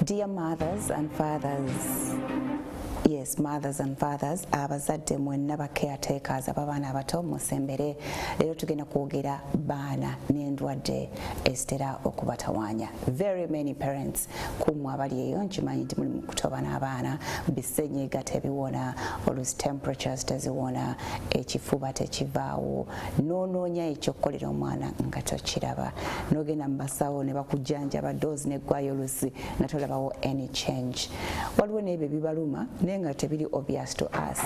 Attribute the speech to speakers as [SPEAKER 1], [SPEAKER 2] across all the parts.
[SPEAKER 1] Dear mothers and fathers, yes, mothers and fathers, abazadde mwenna ba caretakers ababaana abato musembere. Leero tugenda kwogera baana n'endwadde ezitera okubatawaanya. Very many parents kumwe abali eyo nkimanyi nti muli mu kutoba n'abaana bisenyiga tebiwona, oluusi temperatures teziwona, ekifuba tekivaawo, n'onoonya ekyokukolera omwana nga tokiraba, n'ogenda mu basawo ne bakujjanjaba doozi n'eggwayo oluusi nga tolabawo any change. Waliwo n'ebyo bibaluma nga tebiri obvious to us.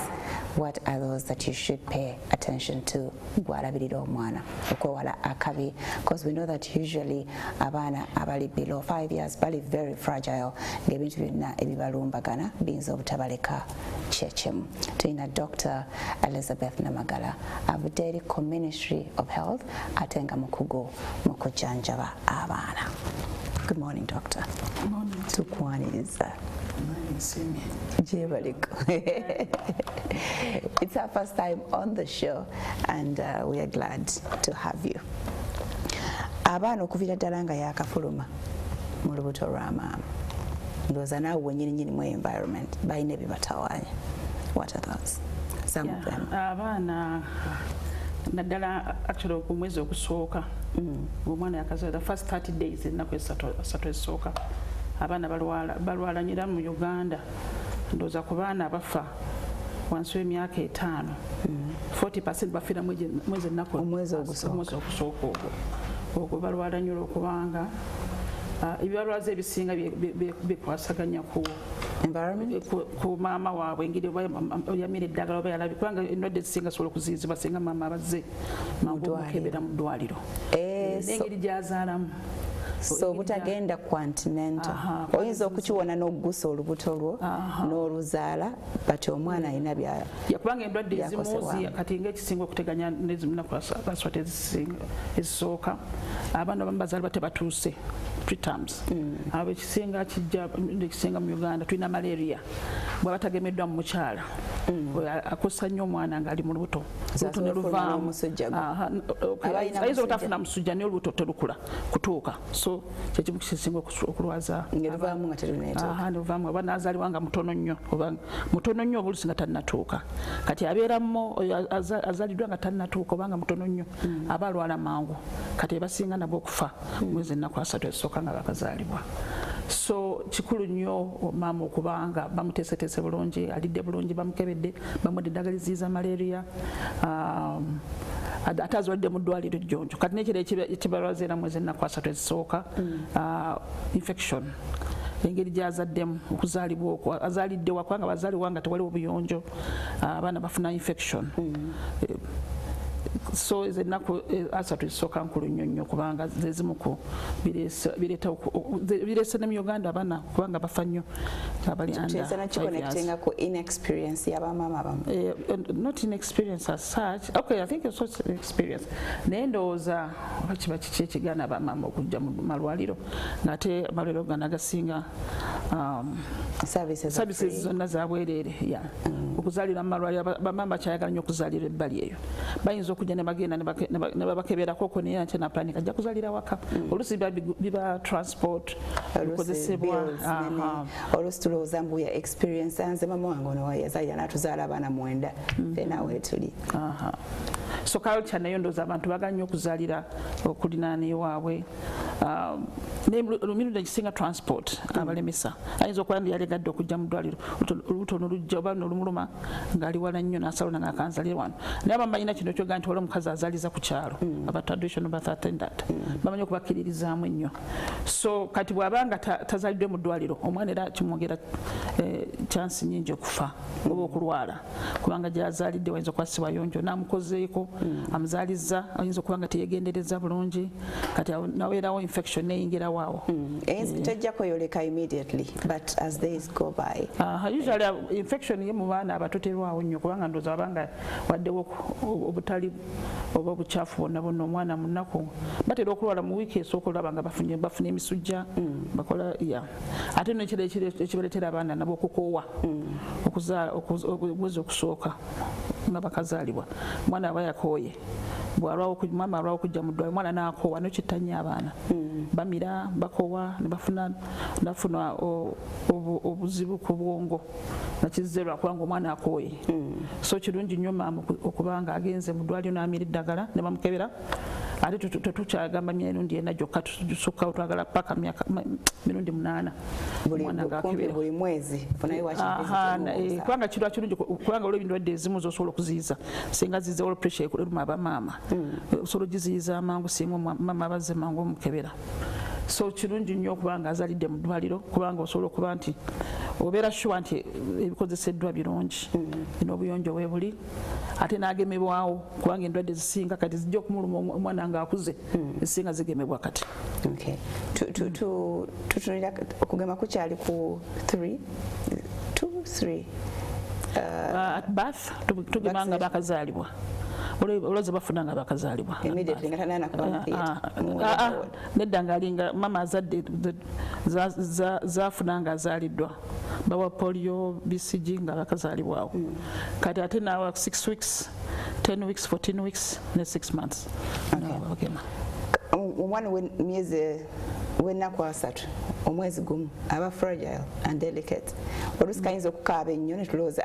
[SPEAKER 1] What are those that you should pay attention to gwalabirira omwana okwewala akabi, because we know that usually abaana abali below 5 years bali very fragile ng'ebintu byonna ebibalumbagana biyinza obutabaleka kyekyekimu. Tulina Dr. Elizabeth Namagala avudde eri Ministry of Health ate nga mukugu mu kujjanjaba abaana. Good morning, Doctor.
[SPEAKER 2] Good morning.
[SPEAKER 1] Tukwaniriza. It's our first time on the show and we are glad to have you. Abaana okuviira ddala nga yakafuluma mu lubuto lwa maama, ndowooza naawe wennyini mu environment balina ebibatawaanya. What are those? Some of them.
[SPEAKER 2] Abaana naddala actually ku mwezi ogusooka omwana yakazaala first 30 days ennaku esatu ezisooka abaana balwalanyira mu Uganda, ndowooza ku baana abafa wansi w'emyaka 5 40% bafiira mwezi ennaku
[SPEAKER 1] omwezi ogusooka
[SPEAKER 2] ogwo balwalanyira okubanga ebibalwaza ebisinga bikwasaganya ku
[SPEAKER 1] environment,
[SPEAKER 2] ku maama waabwe engeri yamira eddagala oba yalabi, kubanga endwadde ezisinga zisobola okuziyizibwa singa maama abazze mangu okukebera mu ddwaliro n'engeri gyazaalamu.
[SPEAKER 1] So butagenda continental oyinza okukiwona n'okugusa olubuto lwo n'oluzaala bati omwana alina
[SPEAKER 2] yakubanga endwadde ezimu kati ng'ekisinga okuteganya n'ezimunaku aswat ezisooka abaana abamu bazaalibwa tebatuuse preterms. Abo ekisinga mu Uganda tulina malaria, bw'aba tagemeddwa mu mukyala akosa nnyo omwana ng'ali mu lubuto, olubuto ne luvaamu, ayinza obutafuna musujja naye olubuto terukula kutuuka, so kyekimu kisinga okulwaza
[SPEAKER 1] ngeluvaamu nga
[SPEAKER 2] terunevaamu oba naazaalibwa nga mutono nnyo obulusi nga tannatuuka, kati abeeramu azaaliddwa nga tannatuuka obanga mutono nnyo aba alwala mangu, kati ebasinga nabwo okufa mwezi ennaku asatu ezisooka nga bakazaalibwa. So kikulu nnyo maama okubanga bamuteeseteese bulungi, alidde bulungi, bamukebedde, bamuwadde eddagala eziyiza malaria, ate azwadde mu ddwaliro jjonjo. Kati n'ekiro ekibalwaza era mwezi ennaku asatu ezisooka infection, engeri gyazaddemu okuzaalibwa okwo, azaaliddewa kubanga bazaalibwa nga tewaliwo buyonjo, abaana bafuna infection. So ennaku asatu ezisooka nkulu nnyo kubanga zezimu ku bireese ne mu Uganda abaana kubanga bafa nnyo abali
[SPEAKER 1] inexperience y'abamaama abamu.
[SPEAKER 2] Not inexperience as such. Okay, I think it's also experience. Naye ndowooza oba kiba kiki ekigaana abamaama okujja mu malwaliro ng'ate amalwaliro gano agasinga services zonna zabwereere okuzaalira mu malwaliro bamaama bakyayagala nnyo okuzaalira ebbali eyo, bayinza okujja ne bagenda ne babakeberako ko naye nkya napulani kajja kuzaalira waka, oluusi biba transport bikozesebwa,
[SPEAKER 1] oluusi tulowooza mbu ya experience anze mama wange ono yazaalira n'atuzaala abaana 9 fenaawe tuli.
[SPEAKER 2] So culture nayo ndowooza abantu bagala nnyo okuzaalira okulinaana ewaabwe, emirundi egisinga transport abalemesa ayinza okuba ndi yalegadde okujja mu ddwaliro olubuto nolujja oba nolumuluma ng'ali wala nnyo n'asalona ng'akanzalire wano, naye abamu balina kino ekyoga nti waliwo omukazi azaaliza ku kyalo aba traditional birth attendant, bamanyi okubakkiririzaamu ennyo. So kati bw'abanga tazaaliddwe mu ddwaliro omwana era kimwongera chance nnyingi okufa oba okulwala, kubanga gy'azaalidde wayinza okuba si wayonjo n'amukozeeko amuzaalizza, ayinza okuba nga teyegendereza bulungi, kati naweerawo infection neyingirawo awo.
[SPEAKER 1] Tejja kweyoleka immediately but as days go by.
[SPEAKER 2] Usually infection ye mu baana abato terwawo nnyo kubanga ndowooza abanga waddewo obutali oba obukyafu bonna omwana mu nnaku batera okulwala mu wiiki esooka olaba nga bafuna emisujja bakola ate nekiro ekibaletera abaana nabo okukoowa omwezi okusooka nga bakazaalibwa omwana aba yakooye mama alwawo okujja mu ddwaliro omwana n'akoowa n'okittanya abaana bamira bakowa ne bafuna obuzibu ku bwongo nga kizze lwakubanga omwana akooye so kirungi nnyo maama okubanga agenze mu ddwaliro n'amira eddagala ne bamukebera ate tetukyagamba mirundi ena gyokka tusukka otwagala paka mirundi 8 omwana ng'akebera
[SPEAKER 1] buli mwezi
[SPEAKER 2] kubanga kirwa kirungi kubanga olwo endwadde ezimu zosobola okuziyiza singa zize olwo pressure eruma abamaama osobola ogiziyiza amangu singa mama abazze mangu omukebera so kirungi nnyo okubanga azalidde mu ddwaliro kubanga osobola okuba nti obeera sure nti ebikozeseddwa birungi n'obuyonjo weebuli ate n'agemebwawo kubanga endwadde zisinga kati zijja okumuluma omwana ng'akuze ezisinga zigemebwa kati
[SPEAKER 1] tutunira okugema kukyali ku 3
[SPEAKER 2] at birth tugema nga bakazaalibwa olwoze bafuna nga bakazaalibwa nedda ngaalinga mama azadde zafuna nga azaaliddwa bawa polio BCG nga bakazaalibwawo kati ate naawa 6 weeks 10 weeks 14 weeks ne 6 months bagema
[SPEAKER 1] omwana w'emyezi w'ennaku 3 omwezi gumu aba fragile and delicate oluusi kayinza okukaaba ennyo ne tulowooza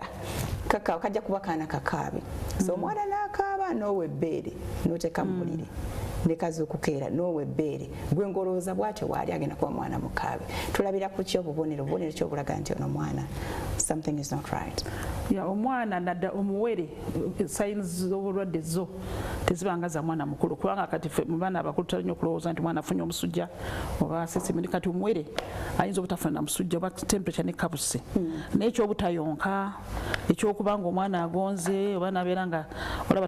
[SPEAKER 1] kajja kuba kaana kakaabi so omwana n'akaaba n'owa ebbeere n'oteeka mu buliri nekaza okukeera n'owa ebbeere gwe ngolowooza bw'atyo waali agenda kuba mwana mukaabi tulabira ku ki obubonero kyobulaga nti ono mwana something is not right
[SPEAKER 2] omwana nadda omuwere signs z'obulwadde zo tezibanga za mwana mukulu kubanga kati mu baana abakulu tulina okulowooza nti mwana afunye omusujja oba sesemeni kati omuwere ayinza obutafuna na musujja oba temperature nekabuse n'ekyobutayonka ekyokubanga omwana agonze oba nabeera nga olaba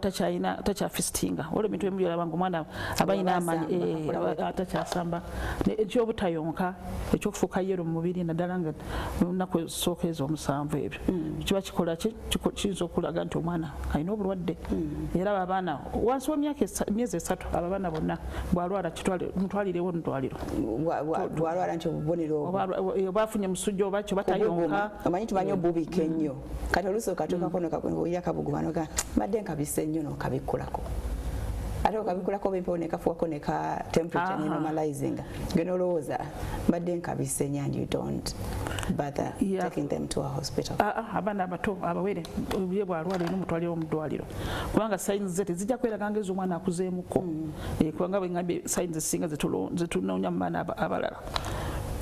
[SPEAKER 2] takyafistinga olwo ebintu ebimu byolaba nga omwana abayina amanyi atakyasamba ekyobutayonka ekyokufuuka yero mu mubiri naddala nga lunaku esooka ezo 7 ebyo kiba kikola kiyinza okulaga nti omwana alina obulwadde era abaana wansi w'emyezi 3 abo abaana bonna bwalwala mutwalirewo ddwaliro
[SPEAKER 1] bwalwala nti obubonero
[SPEAKER 2] oba afunye musujja oba kyo batayonka
[SPEAKER 1] omanyi tumanyi obubika ennyo kati oluusi okatuukako nokaoira akabuguma noga mbadde nkabise nnyo nokabikkulako ate okabikulako bimpewo nekafuwako neka temperature ne normalizing geno olowooza mbadde nkabise nnyo and you don't bother taking them to a hospital.
[SPEAKER 2] Abaana abato abawere obuye bwalwala ino mutwaliro mu ddwaliro kubanga signs ze tezijja kweraga ng'ezo omwana akuzeemuko kubanga bwengambye signs ezisinga zetunoonya mu baana abalala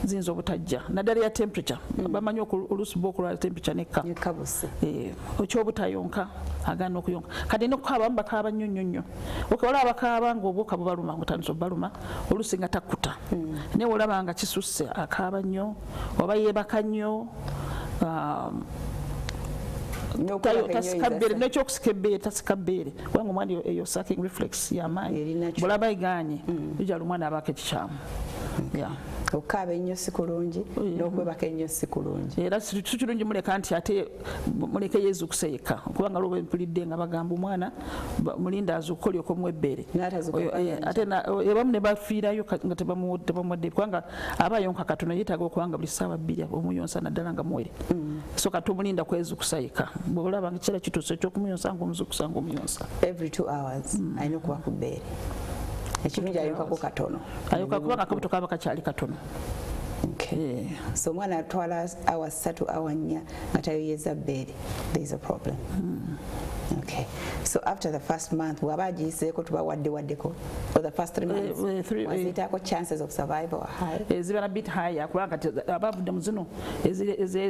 [SPEAKER 2] ziyinza obutajja naddala ya temperature bamanyi oluusi bwokulwala temperature nekabuse ekyobutayonka agaana okuyonka kati nokukaaba bakaaba nnyo nnyo nnyo olaba bakaaba nga obwoka bubaluma ngotandisa obubaluma oluusi nga takkuta naye olaba nga kisusse akaaba nnyo oba yeebaka nnyo nekyokusika ebbeere tasika bbeere kubanga omwana eyo sucking reflex y'amaanyi bwolaba eganye lijala omwana abaako ekikyamu
[SPEAKER 1] okukaaba ennyo si kulungi n'okwebaka ennyo si kulungi
[SPEAKER 2] era si kirungi muleka nti ate muleke yeezukusa yekka kubanga lwoba empulidde nga bagamba omwana mulinda azuukuka olyoka omuwa ebbeere ate ebamu ne bafiirayo nga tebamuwadde kubanga aba ayonka katono yeetaaga okubanga buli ssaawa 2 omuyonsa naddala nga muwere so kati omulinda kwezukusa yekka bwolaba nga kiseera kituuse ekyokumuyonsa ngaomuzukusa ngaomuyonsa
[SPEAKER 1] every 2 hours alina okuba ku bbeere ekirungi ayonkako katono
[SPEAKER 2] ayoka kubanga akabuto kaba kakyali katono
[SPEAKER 1] so omwana atwala awa 3 awa 4 nga tayoyeza bbeere there is a problem Okay. So after the first month, bwaba agiyiseeko tubawaddewaddeko for the first 3 months, waziyitaako chances of survival are high?
[SPEAKER 2] Ziba a bit higher kubanga abavudde mu zino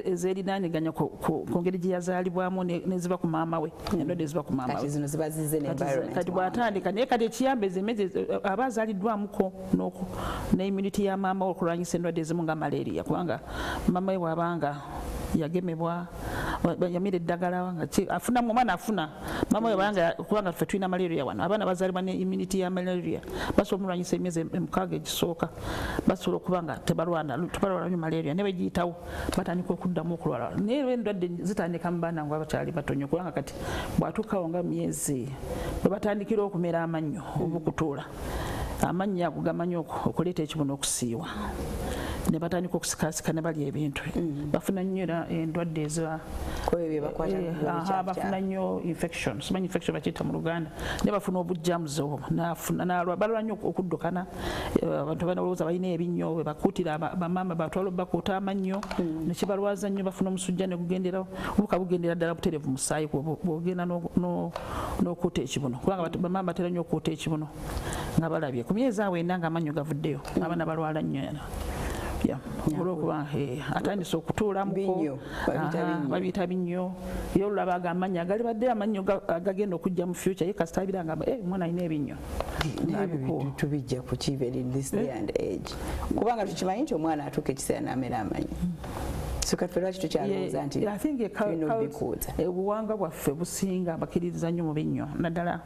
[SPEAKER 2] ezerinaanyiganya ku ngeri gye yazaalibwamu neziba ku maama we endwadde eziba ku maama we
[SPEAKER 1] kati zino ziba zizze n'environment
[SPEAKER 2] kati bw'atandika naye kati ekiyamba ezemezi aba azaaliddwamuko ne immunity ya maama we okulwanyisa endwadde ezimu nga malaria kubanga maama we bw'abanga yagemebwa yamira eddagala afuna omwana afuna maama we kubanga ffe tulina malaria wano abaana bazaalibwa ne immunity ya malaria basobola omulwanyisa emyezi 6 egisooka basobola okuba nga tebalwala nnyo malaria ne begiyitawo batandika okuddamu okulwala naye endwadde zitandika mu baana ngo abakyali batonyo kubanga kati bw'atuukawo nga myezi bwe batandikira okumera amannyo oba okutuula amannyo ago gamanyi okuleeta ekibuno okusiiwa ne batandika okusikasika ne balya ebintu bafuna nnyo era endwadde bafuna nnyo infection simanyi infection bakiyita mu Luganda ne bafuna obujjamuzi obwo balwa nnyo okuddukana abantu balowooza balina ebinnyo we bakuutira bamaama batwala bakuuta amannyo ne kibalwaza nnyo bafuna omusujja ne gugenderawo obuka bugendera ddala buterevu mu ssaayi bw'ogenda n'okuuta ekibuno kubanga bamaama batera nnyo okuuta ekibuno nga balabye ku myezi awo enna ng'amannyo gavuddeyo abaana balwala nnyo olwokuba atandise okutuulamuko babiyita binnyo era olulaba agamannyo agali badde amannyo agagenda okujja mu future ye kasita abira nga omwana alina ebinnyo
[SPEAKER 1] tubijja ku kiva in this day and age kubanga tukimanyi nti omwana atuuka ekiseera n'amera amannyo
[SPEAKER 2] obuwanga bwaffe businga bakiririza nnyo mu binnyo naddala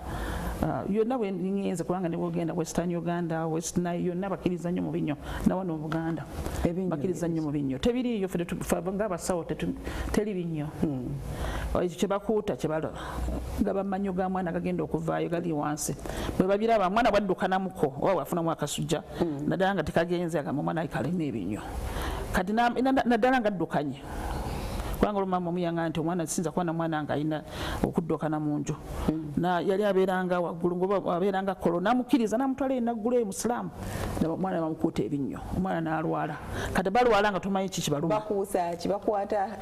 [SPEAKER 2] yonna bwe ngenze kubanga ne bwogenda Western Uganda West Nile yonna bakiriza nnyo mu binnyo nawano mu Buganda bakiriza nnyo mu binnyo tebiriiyo ffe ng'abasawo teri binnyo ekyo kye bakuuta kye balaba gaba mannyo ga mwana gagenda okuvaayo gali wansi bwe babiraba mwana bwaddukanamuko oba bwafunamu akasujja naddala nga tekagenze agamba omwana alina ebinnyo kati naddala nga addukanye kubanga olumama omuyanga nti omwana sinza kuba na mwana nga alina okuddukana mu nju yali abeeranga waggulu ngoba abeeranga kolo namukkiriza namutwala enaggulu eyo musiraamu omwana bamukuuta ebinnyo omwana n'alwala kati balwala nga tomanyi ki kibaluma
[SPEAKER 1] bakuusa kibakwata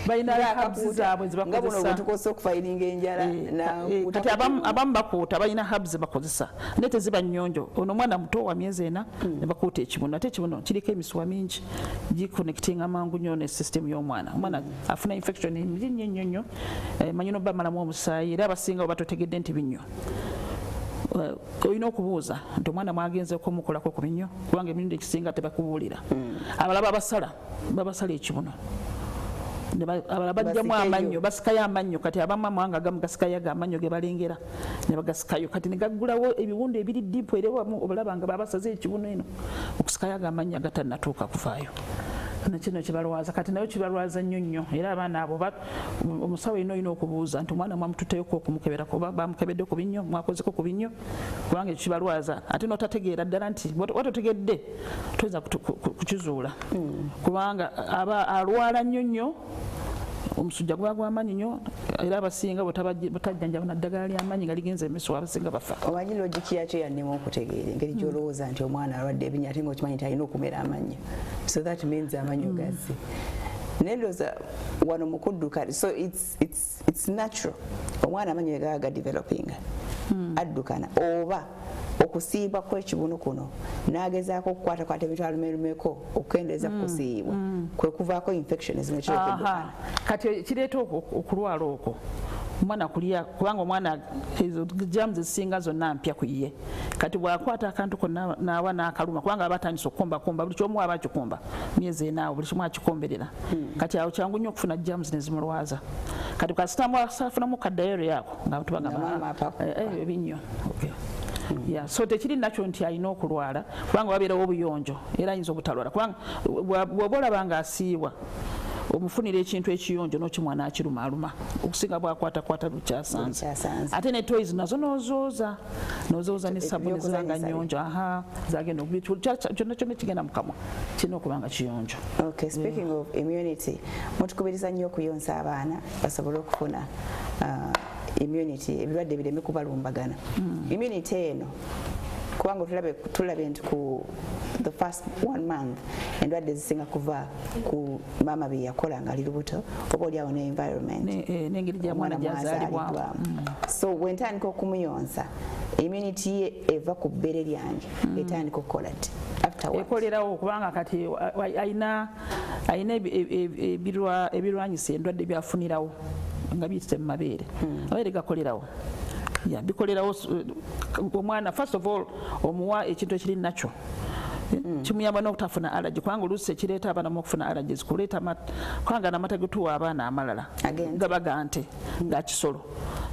[SPEAKER 2] balina habs zaabwe
[SPEAKER 1] zibakozesa
[SPEAKER 2] kati abamu bakuuta balina habs bakozesa naye teziba nnyonjo ono omwana muto wa myezi ena ne bakuuta ekibuno ate ekibuno kiriko emisuwa mingi giconnectinga mangu nnyo ne system y'omwana omwana afuna infection nnyo nnyo manyi noba malamu omusaayi era abasinga oba totegedde nti binnyo olina okubuuza nti omwana mwagenze okumukolako ku binnyo kubanga emirundi ekisinga tebakubuulira abalaba babasala ekibuno abalala bajjamu amannyo basikayo amannyo kati abamama wanga agamu gasikayo agamannyo ge balengera ne bagasikayo kati ne gaggulawo ebiwundu ebiri diipu era obalaba nga babasaze ekibuno eno okusikayo agamannyo agatannatuuka kuvaayo nakino kibalwaza kati nayo kibalwaza nnyo nnyo era abaana abo omusawo olina okubuuza nti omwana mwamututeyoko okumukeberako oba bamukebedde ku binnyo mwakozeko ku binnyo kubanga ekyo kibalwaza ate n'otategeera ddala nti watotegedde toyinza kukizuula kubanga aba alwala nnyo nnyo omusujja guba gw'amaanyi nnyo era abasinga butajjanjaba naddagala ly'amaanyi nga ligenze emisuwa abasinga bafa
[SPEAKER 1] omanyi logiki yakyo yannema okutegeera engeri gy'olowooza nti omwana alwadde ebinnyo ate nga okimanyi nti alina okumera amannyo so that means amannyo gazze nendoza wano mukudduka so it's natural omwana amannyo gaba gadevelopinga addukana oba okusiibwa kw'ekibuno kuno n'agezaako okukwatakwata emitwalo merumeko okukendeeza kusiibwa kwe kuvaako infection ezinekirekeddukana
[SPEAKER 2] kati kireeta okulwala okwo omwana kulya kubanga omwana ezo germs ezisinga zonna mpya ku ye kati bw'akwata akantu konna n'awa n'akaluma kubanga aba atandise okukombakomba buli kyomu aba akikomba myezi enaawo buli kimu akikomberera kati awo kyangu nnyo okufuna germs ne zimulwaza kati kasitamu asafunamu kadayero ako nga tubagamba ebinnyo so tekiri nakyo nti alina okulwala kubanga wabeerawo obuyonjo era ayinza obutalwala kubanga bw'oba olaba nga asiibwa omufunira ekintu ekiyonjo n'okimwana akirumaaluma okusinga bwakwatakwata lukyasanze ate ne toys nazo n'ozooza ne sabuni zibanga nnyonjo zagenda kyonna kyonna kigenda mu kamwa kirina okuba nga kiyonjo.
[SPEAKER 1] Speaking of immunity mutukubiriza nnyo okuyonsa abaana basobole okufuna immunity ebirwadde bireme kubalumbagana immunity eno kubanga tulabe nti ku the first 1 month endwadde zisinga kuva ku mama bye yakola nga ali lubuto oba oliawo ne environment
[SPEAKER 2] n'engeri gya mwana gyazaalibwamu
[SPEAKER 1] so wentandika okumuyonsa immunity ye eva ku bbere lyange etandika okukola ti
[SPEAKER 2] ekolerawo kubanga kati ayina ebirwanyisa endwadde byafunirawo nga biyitise mu mabeere abeere gakolerawo bikolerawo omwana first of all omuwa ekintu ekiri nakyo kimuyamba n'okutafuna allergy kubanga oluusi ekireeta abaana okufuna allergies kuleeta kubanga n'amata getuwa abaana amalala gaba ga nte ga kisolo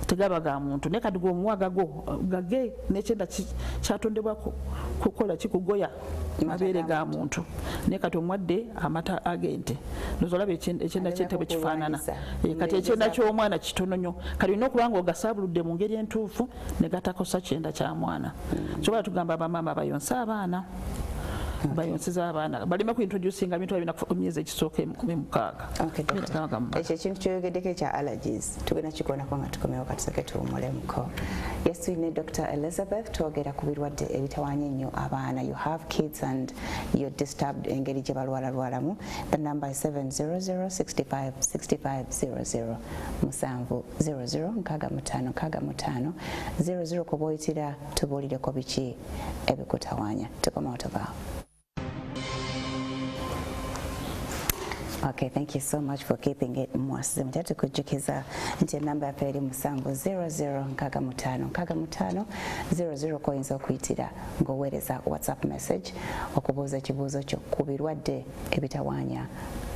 [SPEAKER 2] tegaba ga muntu naye kati gwomuwa gage n'ekyenda kyatondebwa kukola kikugoya mabeere ga muntu naye kati omwadde amata ag'ente nozolaba ekyenda kyente bwe kifaanana kati ekyenda ky'omwana kitono nnyo kati olina okuba nga ogasaabuludde mu ngeri entuufu ne gatakosa kyenda kya mwana kyobola tugamba abamaama bayonsa abaana bayonsiza abaana baleme kuintroducinga ebintu ebina emyezi ekisooka emukaaga.
[SPEAKER 1] Ekyo ekintu kyoyogeddeko ekya allergies tugenda kikonako nga tukomewo katusooke tuwumulemuko. Yes, tulina Dr. Elizabeth twogera ku birwadde ebitawaanya ennyo abaana. You have kids and you're disturbed engeri gye balwalalwalamu. The number is 700-65-65-00 700-65-65-00 kuba oyitira tubuulireko biki ebikutawaanya. Tukomewo tuvaawo. Okay, thank you so much for keeping it. MwasuzeMutya tukujjukiza nti enamba yaffe eri 700-65-65-00 koyinza okuyitira ng'oweereza WhatsApp message okubuuza ekibuuzo kyo ku birwadde ebitawaanya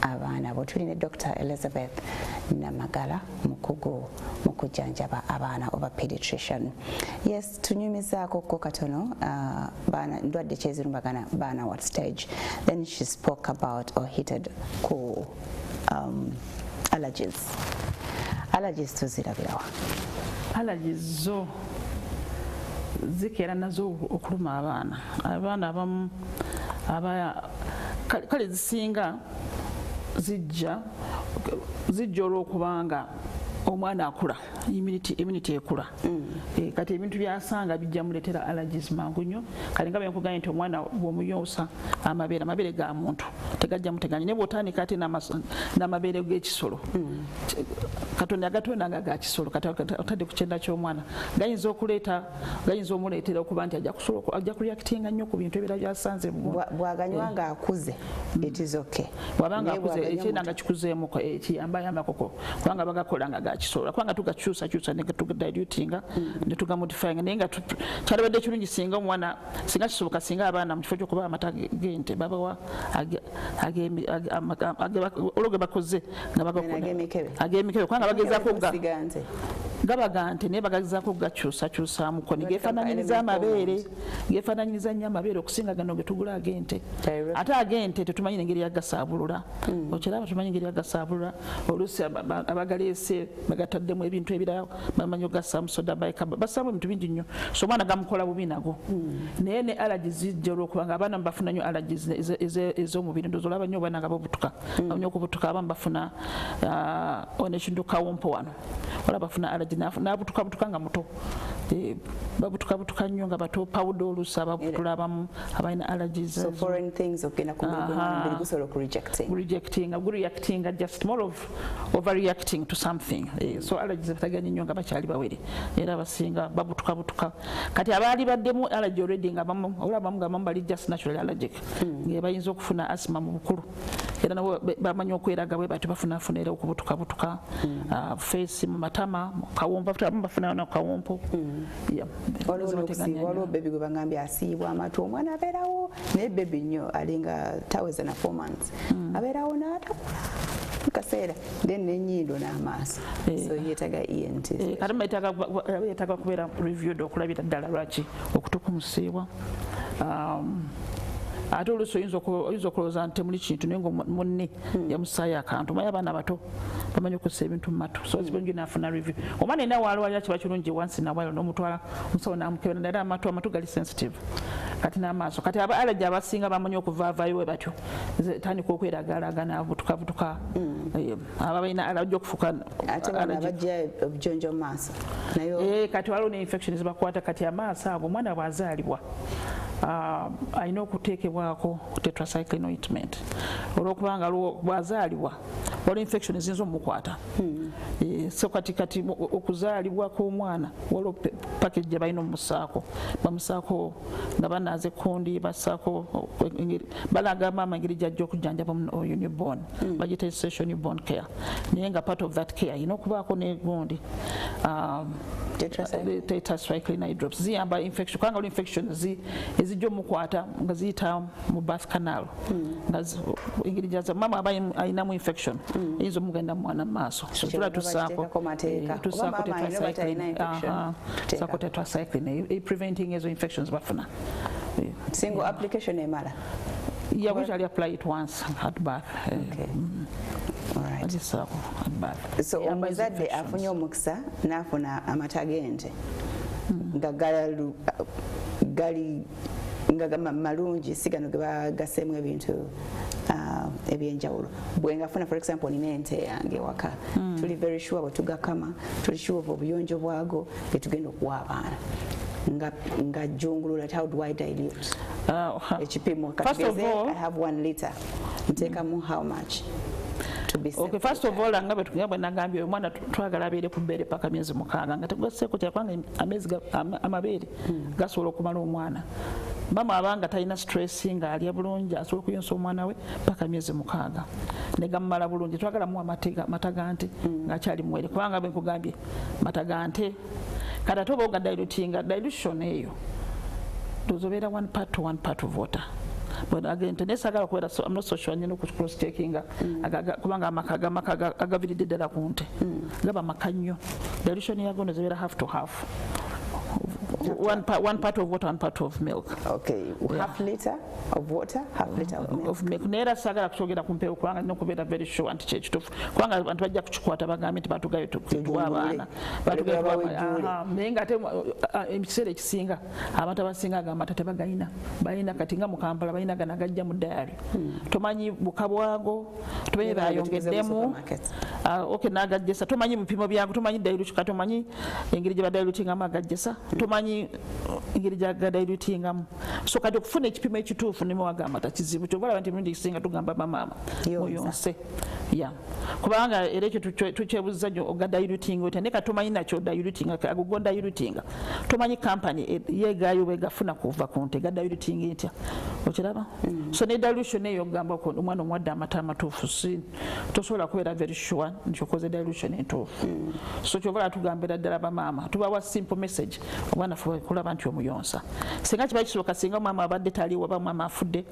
[SPEAKER 1] abaana bo. Tulina Dr. Elizabeth Namagala mukugu mu kujjanjaba abaana oba Pediatrician. Yes, tunyumizaako ko katono baana ndwadde kyezirumbagana baana what stage. Then she spoke about or hinted ku allergies. Allergies tuzirabirawa.
[SPEAKER 2] Allergies zo zikeera nazo okuluma abaana abamu kale zisinga zijja olw'okubanga omwana akula immunity ekula kati ebintu byasanga bijja muletera allergies mangu nnyo. Kale nga bwenkuganye nti omwana bw'omuyonsa amabeere ga muntu tegajja muteganya ne bw'otandika ate n'amabeere g'ekisolo Katonda yagatondanga ga kisolo kati otadde ku kyenda ky'omwana gayinza omuleetera okuba nti ajja kureactinga nnyo ku bintu ebirala byasanze
[SPEAKER 1] bw'aganywa nga akuze it is okay.
[SPEAKER 2] Bw'abanga akuze ekyenda nga kikuzeemuko kiyambayambako kubanga bagakolanga ga kisolo kubanga tugakyusa ne tudilutinga ne tugamodifyinga naye nga kyalabadde kirungi singa omwana singa kisoboka singa abaana mu kifo ky'okuba amata g'ente babawa olwo ge bakoze nga ag'emikebe kubanga bagezaako gabaga nti naye bagagezaako gakyusakyusaamuko ne geefaananyiriza amabeere geefaananyiriza nnyo amabeere okusinga gano ge tugula ag'ente. Ate ag'ente tetumanyi n'engeri yagasaabulula okiraba tumanyi engeri yagasaabulula oluusi abagaleese bagataddemu ebintu ebirala bamanyi ogassaamu soda baikaba bassaamu ebintu bingi nnyo so omwana gamukola bubi nago. Naye ne allergies zijja olw'okubanga abaana bafuna nnyo allergies ez'omubiri ndowooza olaba nnyo obwana nga babutuka nnyo okubutuka abamu bafuna ekintu kawompo wano olaba bafuna allergy n'abutuka nga muto babutuka nnyo nga bato pawuda oluusi ababutula abamu abalina allergies.
[SPEAKER 1] So foreign things okugenda ku mubiri gusobola reacting just more of overreacting to something. So allergies bataganya nnyo nga bakyali bawere era abasinga babutuka kati abaali baddemu allergy already nga abamu nga bali just naturally allergic nga bayinza okufuna asthma mu bukulu era nabo bamanyi okweraga bwe bati bafunafuna era okubutuka face mu matama kawompo bafuna na kawompo. Waliwo bebi gwe bagambye asiibwa amatu omwana abeerawo naye bebi nnyo alinga taweza na 4 months abeerawo n'atakula kaseera then n'ennyindo n'amaaso so yeetaga ENT.
[SPEAKER 2] Kati yeetaga kubeera reviewed okulabira ddala lwaki okutokumusiibwa. Ate oluusi oyinza okulowooza nti temuli kintu naye nga munne yamusaayo akantu omanyi abaana bato bamanyi okussa ebintu mu matu so zibongi naafuna review omwana ena waalwalira kiba kirungi once in a while n'omutwala omusawo n'amukebera naye amatu gali sensitive kati n'amaaso kati aba allergy abasinga bamanyi okuvaavaayo we batyo tandika okweragalaga n'abutukabutuka aba balina allergy okufuuka
[SPEAKER 1] abajja obujonjo mu maaso
[SPEAKER 2] kati waliwo ne infection zibakwata kati amaaso ago omwana bw'azaalibwa alina okuteekebwako tetracycline ointment olw'okubanga bw'azaalibwa waliwo infection eziyinza omukwata so kati okuzaalibwa kw'omwana waliwo package gye balina omusaako bamusaako nga banaaza ekkundi basaako balaga maama engeri gyajja okujjanjaba newborn bagiyita session newborn care naye nga part of that care yina okubaako n'egundi tetracycline eye drops ziyamba infection kubanga waliwo infection ezijja omukwata nga ziyita mu birth canal engeri gyaza maama aba alinamu infection eyinza omugenda mwana mu maaso tusaako tetracycline preventing ezo infections bafuna.
[SPEAKER 1] Single application emala?
[SPEAKER 2] Yeah, we usually apply it once at birth.
[SPEAKER 1] Okay. All right.
[SPEAKER 2] At birth.
[SPEAKER 1] So omuzadde afunye omukisa n'afuna amata g'ente nga gali nga malungi sigano gagasemu ebintu ebyenjawulo bwe ngafuna for example nina ente yange waka tuli very sure bwe tugakama tuli sure obuyonjo bwago bwe tugenda okuwa abaana nga jungulula. How do I dilute ekipimo?
[SPEAKER 2] First of all,
[SPEAKER 1] I have 1 liter nteekamu how much?
[SPEAKER 2] Okay, first of all, nga betugamba nagambye omwana twagala abeere ku bbeere paka myezi 6 nga tegwasseeko kyakubanga amezi amabeere gasobola okumala omwana. Mama abanga talina stress nga alya bulungi asobola okuyonsa omwana we paka myezi 6 ne gammala bulungi. Twagala muwa matagante ng'akyali muwere kubanga benkugambye matagante kati ate oba oga dilution eyo tozobeera 1 part to 1 part of water. But again, tenesagala kubeera I'm not so sure nyino ku cross checking kubanga amaka agaviridde ddala ku nte gaba maka nnyo. Dilution yago nezobeera half to half. One part of water, 1 part of milk.
[SPEAKER 1] Okay, half liter of water, half liter of milk.
[SPEAKER 2] Neera sagala kukyogera ku mpewo kubanga nina okubeera very sure nti kyekituufu kubanga abantu bajja kukikwata bagambe nti batugayo tuwa abaana naye nga ate ekiseera ekisinga abantu abasinga agamba tebagayina balina kati nga mu Kampala balina gana gajja mu dayari tomanyi buka bwago tomanyi bayongeddemu okay n'agajjesa tomanyi bipimo byago tomanyi dilution tomanyi engeri gye badilutingamu agajjesa tomanyi engeri gyagadilutingamu so kati okufuna ekipimo ekituufu nimwagamba takizibu kyobalaba nti emirundi ekisinga tugamba bamaama muyonse kubanga era ekyo tukyebuziza nnyo ogadilutinga otya naye katomanyi nakyo dilutinga agogondilutinga tomanyi kampani yeegaayo bwegafuna kuva ku nte gadilutinga etya okiraba so ne dilution eyo ogamba omwana omuwadde amata amatuufu tosobola kubeera very sure nti okoze dilution entuufu so kyobalaba tugambira ddala bamaama tubawa simple message omwana fe kulaba nti omuyonsa singa kiba kisoboka singa omwama abadde taliwo oba omwama afudde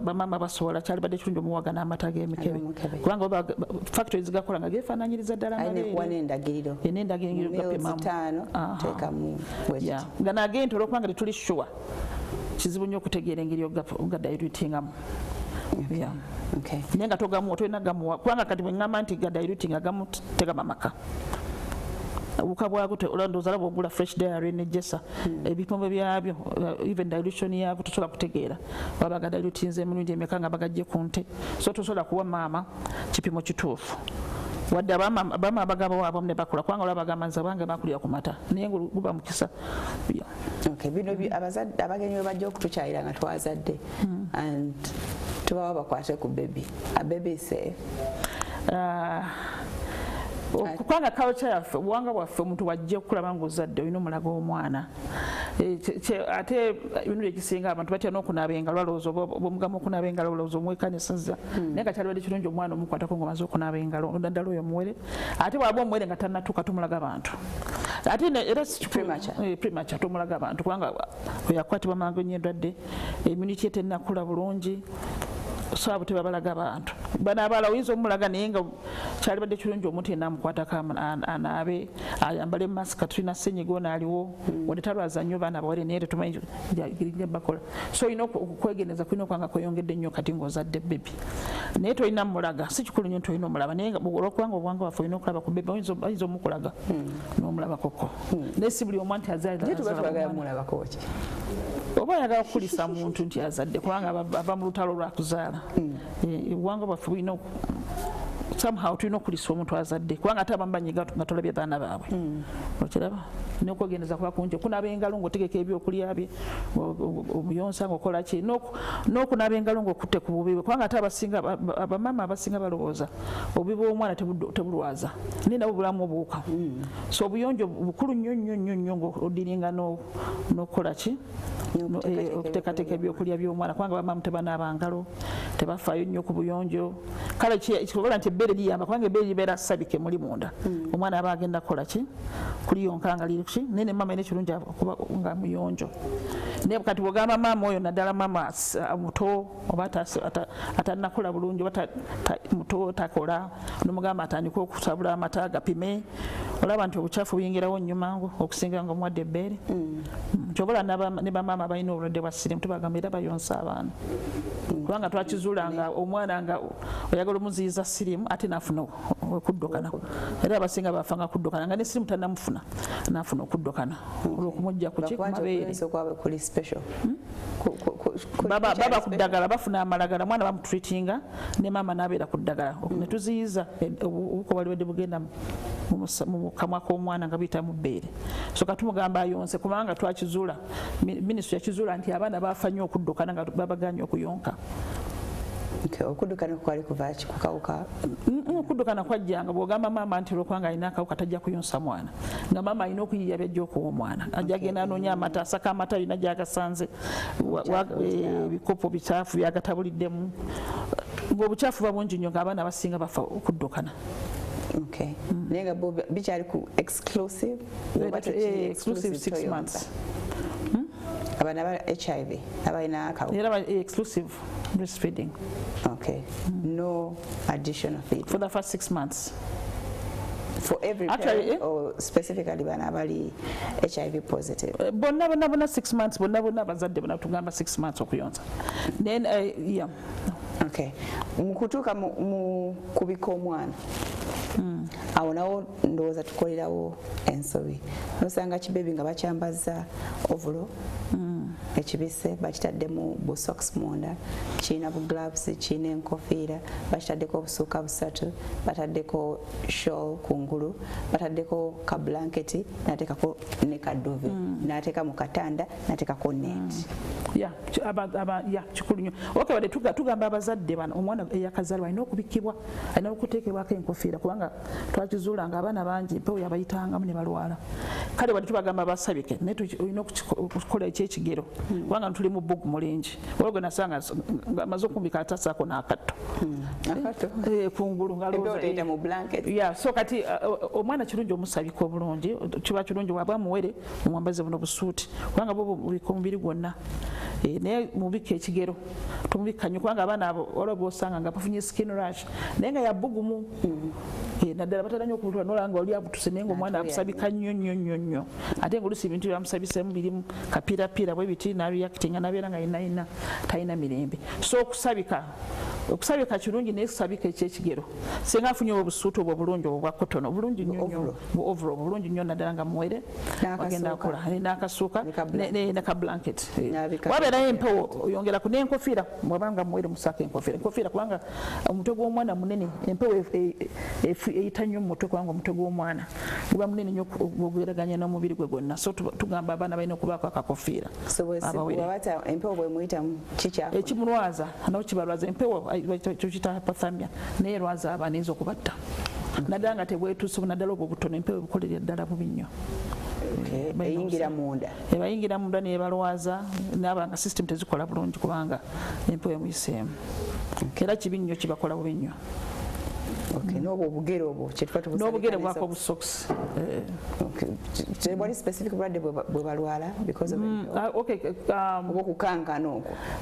[SPEAKER 2] bamaama basobola kyali badde kirungi omuwaga n'amata g'emikebe kubanga factories gakola nga gefaananyiriza ddala
[SPEAKER 1] n'endagiriro
[SPEAKER 2] gapimamu nga nagente olwokubanga tetuli sure kizibu nnyo okutegeera engeri ogadilutingamu naye nga togamuwa tolina gamuwa kubanga kati bweŋŋamba nti gadilutinga gamu tegaba maka obuka bwago olondooza laba ogula fresh diary nejjesa ebipimo byabyo even dilution yabyo tosobola kutegeera baba gadilutinze emirundi emeka nga bagajje ku nte so tosobola kuwa maama kipimo kituufu wadde abaama abagaba waabwe ne bakola kubanga olaba bagamba nze abange bakulira ku mata naye guba mukisa
[SPEAKER 1] bino abagenyi bwe bajja okutukyalira nga twazadde and tubawa bakwate ku baby a baby safe kubanga culture yaffe obuwanga bwaffe omuntu wajja okulaba ng'ozadde olina omulaga omwana ate ebintu ekisinga abantu batya n'okunaaba engalo balowooza omugamba okunaaba engalo olowooza omwekanisiza naye nga kyalibadde kirungi omwana omukwatako ng'omaze okunaaba engalo naddala oyo omuwere ate bwaba omuwere nga tannatuuka tomulaga bantu ate era premature tomulaga bantu kubanga oyakwatibwa mangu nnyo endwadde immunity tennakula bulungi sababu tebabalaga abantu bano abala oyinza omulaga naye nga kyalibadde kirungi omuntu yenna amukwatako anaabe ayambale masika tulina ssenyiga ono aliwo wadde talwaza nnyo baana abawere naye tetumanyi gye bakola so olina okwegeneza kulina okwanga kweyongedde nnyo kati ng'ozadde bebi naye tolina mulaga si kikulu nnyo tolina omulaba naye olwokubanga obwanga waffe olina okulaba ku bebi oyinza omukulaga n'omulabakoko naye si buli omwana nti azaalira oba oyagala okukulisa muntu nti azadde kubanga ava mu lutalo lwakuzaala obuwanga bwaffe bulina somehow tulina okulisa omuntu azadde kubanga ate abamu banyiga nga tolabye baana baabwe okiraba n'okwegendeza kuba kungi okunaaba engalo ng'otegeka ebyokulya bye omuyonsa ng'okola ki n'okunaaba engalo ng'okutte ku bubi bwe kubanga ate abamaama abasinga balowooza obubi bw'omwana tebulwaza naye nabwo bulamu obuwuka so obuyonjo bukulu nnyo nnyo nnyo nnyo ng'odiringa n'okukola ki okuteekateeka ebyokulya by'omwana kubanga bamaama tebanaaba ngalo tebafaayo nnyo ku buyonjo kale kikobola nti ebbeere liyamba kubanga ebbeere libeera sabike muli munda omwana aba agenda kukola ki kuliyonka nga liri ki naye ne maama ine ekirungi okuba nga muyonjo naye kati bwogamba maama oyo naddala maama muto oba atannakula bulungi oba muto takola nomugamba atandika okusabula amata gapime olaba nti obukyafu buyingirawo nnyo mangu okusingira nga omuwadde ebbeere kyobola ne bamaama balina obulwadde bwa sirimu tubagamba era bayonsa abaana kubanga twakizuula nga omwana nga oyagala omuziyiza sirimu
[SPEAKER 2] sirimu ate nafuna okuddukana era abasinga bafanga kuddukana nga ne sirimu tannamufuna nafuna okuddukana olwokumujja kumabeere baba kuddagala bafuna amalagala mwana bamutreatinga ne maama nabeera kuddagala netuziyiza obuko baliwedde bugenda mu kamwa k'omwana nga biyita mu bbeere so katumugamba ayonse kubanga twakizuula minisitule yakizuula nti abaana bafa nnyo okuddukana nga babaganye okuyonka.
[SPEAKER 1] Okuddukana kwali kuva ki ku kawuka?
[SPEAKER 2] Okuddukana kwajjanga bw'ogamba maama nti olwokubanga alina akawuka tajja kuyonsa mwana nga maama alina okuyiya byajja okuwa omwana ajja agenda anoonya amata asaka amata alina gyagasanze ebikopo bicaafu byagatabuliddemu ng'obukyafu buba bungi nnyo ng'abaana abasinga bafa okuddukana.
[SPEAKER 1] Naye nga bikyali ku exclusive?
[SPEAKER 2] Exclusive 6 months.
[SPEAKER 1] Abaana aba HIV abalina akawuka?
[SPEAKER 2] Era exclusive breastfeeding.
[SPEAKER 1] No additional feed?
[SPEAKER 2] For the first 6 months.
[SPEAKER 1] For every parent or specifically baana abali HIV positive?
[SPEAKER 2] Bonna 6 months, bonna abazadde bonna tugamba 6 months okuyonsa. Then yeah.
[SPEAKER 1] Mukutuuka mu kubika omwana awo nawo ndowooza tukolerawo ensobi nosanga kibebi nga bakyambaza ovulo ekibise bakitaddemu busocks munda kirina bugloves kirina enkofiira bakitaddeko obusuuka busatu bataddeko shawl kungulu bataddeko ka blanketi nateekako ne kaduve nateeka mu katanda nateekako net. Kikulu nnyo. Wadde tugamba abazadde bano omwana eyakazaalibwa alina okubikibwa alina okuteekebwako enkofiira kubanga twakizuula nga abaana bangi mpewo yabayitangamu ne balwala kale wadde tubagamba basabike naye olina okukola ekyekigero kubanga tuli mu bbugu mulingi olwo nasanga amaze okumbika atasaako n'akatto kungulu so kati omwana kirungi omusabika obulungi kiba kirungi waba muwere omwambaze buno busuuti kubanga bo bubika omubiri gwonna naye mubika ekigero tumubika nnyo kubanga abaana abo olwo bosanga nga bafunye skin rash naye nga yabbugumu naddala batera nnyo okubutula nolanga oli abutuse naye nga omwana amusabika nnyo ate ngaolusi ebintu byamusabisemu birimu kapiirapiira bwe biti nareactinga nabeera nga yinayina talina mirembe so okusabika kirungi naye kusabika ekyekigero singa afunye obusuuti obwo obulungi obwo bwa kotono obulungi nnyo overo obulungi nnyo naddala nga muwere agenda akola n'akasuuka ne ka blanket wabeerayo empewo oyongeraku n'enkofiira bwabanga muwere musaako enkofiira kubanga omutwe gw'omwana munene empewo eyita nnyo mu mutwe kubanga omutwe gw'omwana guba munene nnyo ogweraganya n'omubiri gwe gwonna so tugamba abaana balina okubaako akakofiira empewo bwemuyitamu
[SPEAKER 2] ekimulwaza nawo kibalwaza empewo kyokita hypothermia naye erwaza abaana eyinza okubatta naddala nga tebwetuuse naddala obwo obutono empewo ebukolerera ddala bubi nnyo
[SPEAKER 1] eyingira munda nebalwaza nabanga system tezikola bulungi kubanga empewo emuyiseemu era kibi nnyo kibakola bubi nnyo n'obugere bwako obusocks tebwali specific bulwadde bwe balwala because of okukankana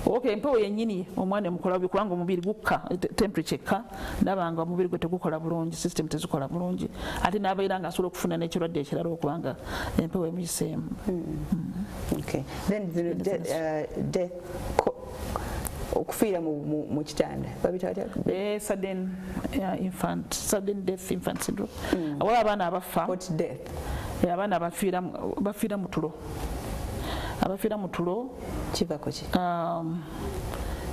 [SPEAKER 1] okwo
[SPEAKER 2] empewo yennyini omwana emukola bubi kubanga omubiri gukka temperature ekka nabanga omubiri gwe tegukola bulungi system tezikola bulungi ate nabeera nga asobola okufuna n'ekirwadde ekirala okubanga empewo emuyiseemu.
[SPEAKER 1] Okufiira mu kitanda
[SPEAKER 2] sudden death infant syndrome awala abaana abafa abaana bafiira mu tulo
[SPEAKER 1] kivako ki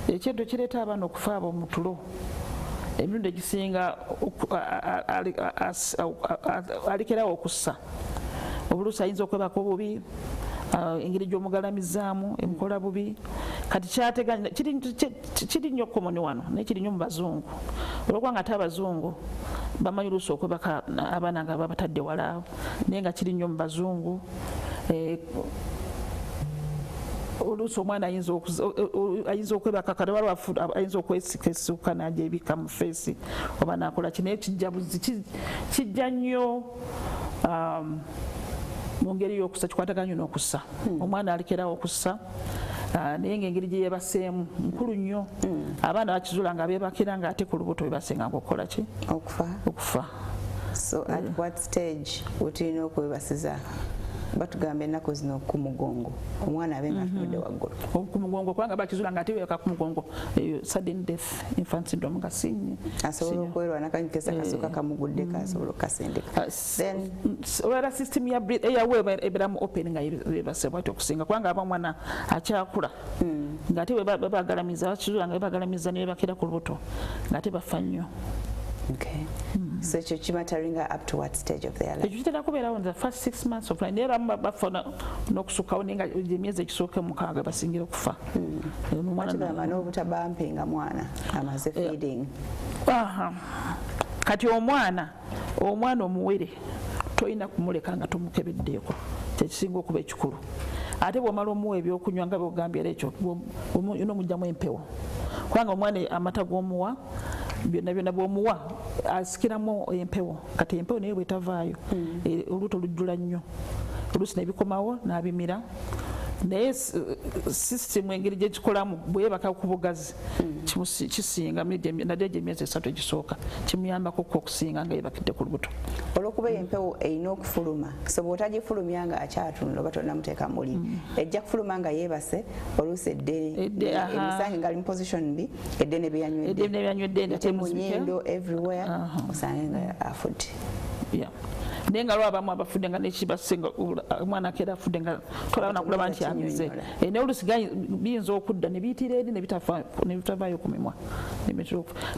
[SPEAKER 2] ekintu kireeta abaana okufa abo mu tulo emirundi egisinga alekerawo okussa obuluusi ayinza okwebako obubi engeri gy'omugalamizaamu emukola bubi kati kyateganya kiri nnyo komoni wano naye kiri nnyo mu bazungu olwokubanga ate abazungu bamanyi oluusi okwebaka abaana nga babatadde wala naye nga kiri nnyo mu bazungu oluusi omwana ayinza okwebaka kale waliwo ayinza okwesikasuka nagyebika mu feesi oba nakola ki naye kijja nnyo mu ngeri y'okussa kikwataganya n'okussa omwana alekerawo okussa naye ng'engeri gye yeebaseemu nkulu nnyo abaana bakizuula nga beebakira nga ate ku lubuto bebasenga okukola ki
[SPEAKER 1] okufa. So at what stage tulina okwebasiza batugamba ennaku zino ku mugongo omwana abenga atunudde waggulu
[SPEAKER 2] ku mugongo kubanga bakizula nga ate ku mugongo sudden death infant syndrome nga sinye
[SPEAKER 1] asobola okwerwa nakanyikeza kasuka kamugudde kasobola okasendeka then
[SPEAKER 2] olwala system ya eyaweebwa ebeeramu open nga yebase bwati okusinga kubanga aba mwana akyakula ng'ate webagalamiza bakizula nga bebagalamiza ne bakira ku lubuto ng'ate bafa nnyo.
[SPEAKER 1] Okay. So ekyo kimataringa up to what stage of their life?
[SPEAKER 2] Ekyo kitera kubeerawo in the first 6 months of life. Naye bamu bafuna n'okusukkawo naye nga emyezi ekisooka mukaaga basingira okufa.
[SPEAKER 1] Bakigamba n'obutabampinga mwana amaze feeding.
[SPEAKER 2] Kati omwana omuwere tolina kumuleka nga tomukebeddeeko kyekisinga okuba ekikulu. Ate bw'omala omuwa ebyokunywa nga bw'ogambye era ekyo n'omugyamu empewo kubanga omwana amata g'omuwa byonna bw'omuwa asikiramu empewo kati empewo naye bwetavaayo olubuto lujjula nnyo oluusi nebikomawo n'abimira naye sisitemu engeri gyekikolamu bweyebaka ku bugazi kisinga nadde gye emyezi 3 egisooka kimuyambako okusinga nga yebakidde ku lubuto
[SPEAKER 1] olwokuba empewo erina okufuluma so bw'otagifulumya nga akyatunula oba tonamuteeka muli ejja kufuluma nga yeebase oluusi emisange nga ali mu position mbi eddene byeyanywedde munyindo everywhere osange nga afudde naye nga lwabamu abafudde nga nekibasinga omwana akeera afudde nga tolaba nakulaba nti amize naye oluusi biyinza okudda ne biyitira eri ne bitavaayo ku mimwa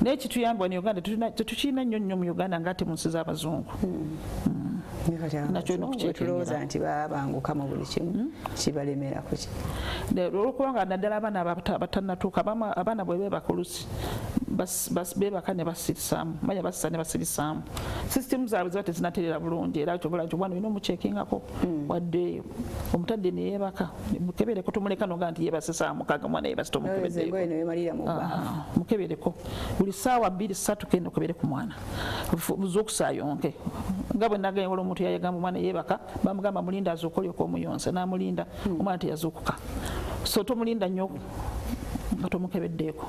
[SPEAKER 1] naye kituyamba ne Uganda tetukiina nnyo mu Uganda nga ate mu nsi z'abazungu tulowooza nti babanguka mu buli kimu kibalemera kuki
[SPEAKER 2] olwokubanga naddala abaana abatannatuuka abaana bwe beebaka oluusi beebaka ne basirisaamu manya basisa ne basirisaamu sisitemu zaabwe ziba tezinaterera bulungi era kyobula nti omwana olina omukyekingako waddeeyo omutadde ne yeebaka mukebereko tomuleka noga nti yeebasisa mukaaga omwana yeebasi mukebereko buli ssaawa 2-3 kenda okebere ku mwana z'okusaayonke nga bwe nagenda omuntu yayagamba omwana yeebaka bamugamba mulinda azuuka olyoka omuyonsa n'amulinda omwana teyazuukuka so tomulinda nnyo nga tomukebeddeeko.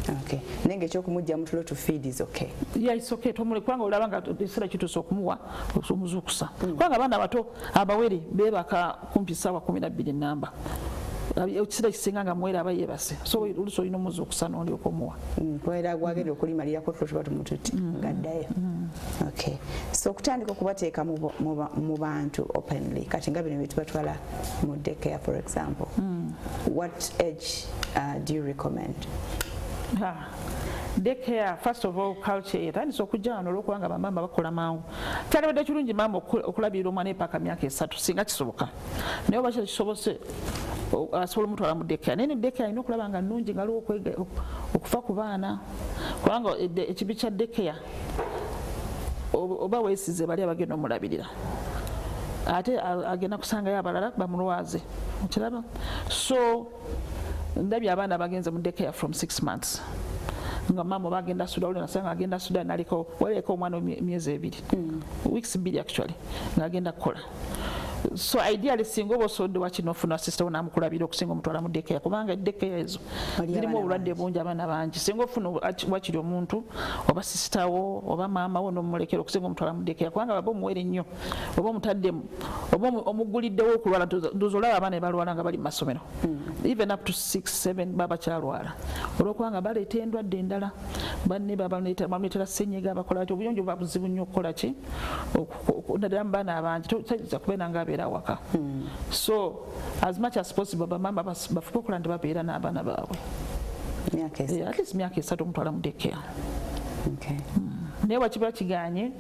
[SPEAKER 1] Okay. Nenge ekyokumujja mutulo to feed is okay.
[SPEAKER 2] Yeah, it's okay. Tomule kwanga olaba nga esira kituso okumuwa omuzukusa. Kwanga abaana abato abawere beebaka kumpi ssaawa 12 namba. Ekisira kisinga nga mwera aba yeebase so oluso olina omuzukusa n'olyoka omuwa.
[SPEAKER 1] Kwera gwagenda okulimalirako tuba tumututi ngaddayo. Okay. So kutandika okubateeka mu bantu openly kati nga bino byetubatwala mu daycare for example. What age do you recommend? Daycare, first of all, culture etandise okujja wano olwokubanga bamama bakola mangu kyalibadde kirungi mama okulabirira omwana epaka myaka 3 singa kisoboka naye oba kisobose asobola omutwala mu daycare naye daycare alina okulaba nga nnungi nga aliwo okufa ku baana kubanga ekibi kya daycare oba weesize bali abagenda omulabirira ate agenda kusangayo abalala bamulwaze okiraba so ndabye abaana abagenze mu daycare from 6 months nga mama bagenda Sudan olwo nasanga agenda Sudan naliko waleko omwana emyezi 2 weeks 2 actually ngagenda kukola so ideally singa obosodde wakinofuna sister onamukulabira okusinga omutwala mu daycare kubanga daycare ezo zirimu obulwadde bungi abaana bangi singa ofuna wakiri omuntu oba sister wo oba mama wo nomulekera okusinga omutwala mu daycare kubanga baba omuwere nnyo oba omutaddemu oba omuguliddewo okulwala dozolaba abaana balwala nga bali mu masomero even up to 6-7 baba kyalwala olwokubanga baleeta endwadde endala banne bamuleetera ssenyiga bakola ati obuyonjo babuzibu nnyo okukola ki naddala mu baana abangi tayinza kubeera nga abeera waka so as much as possible bamama bafuba okola nti babeera n'abaana baabwe at least myaka 3 omutwala mu daycare naye wakiba kiganye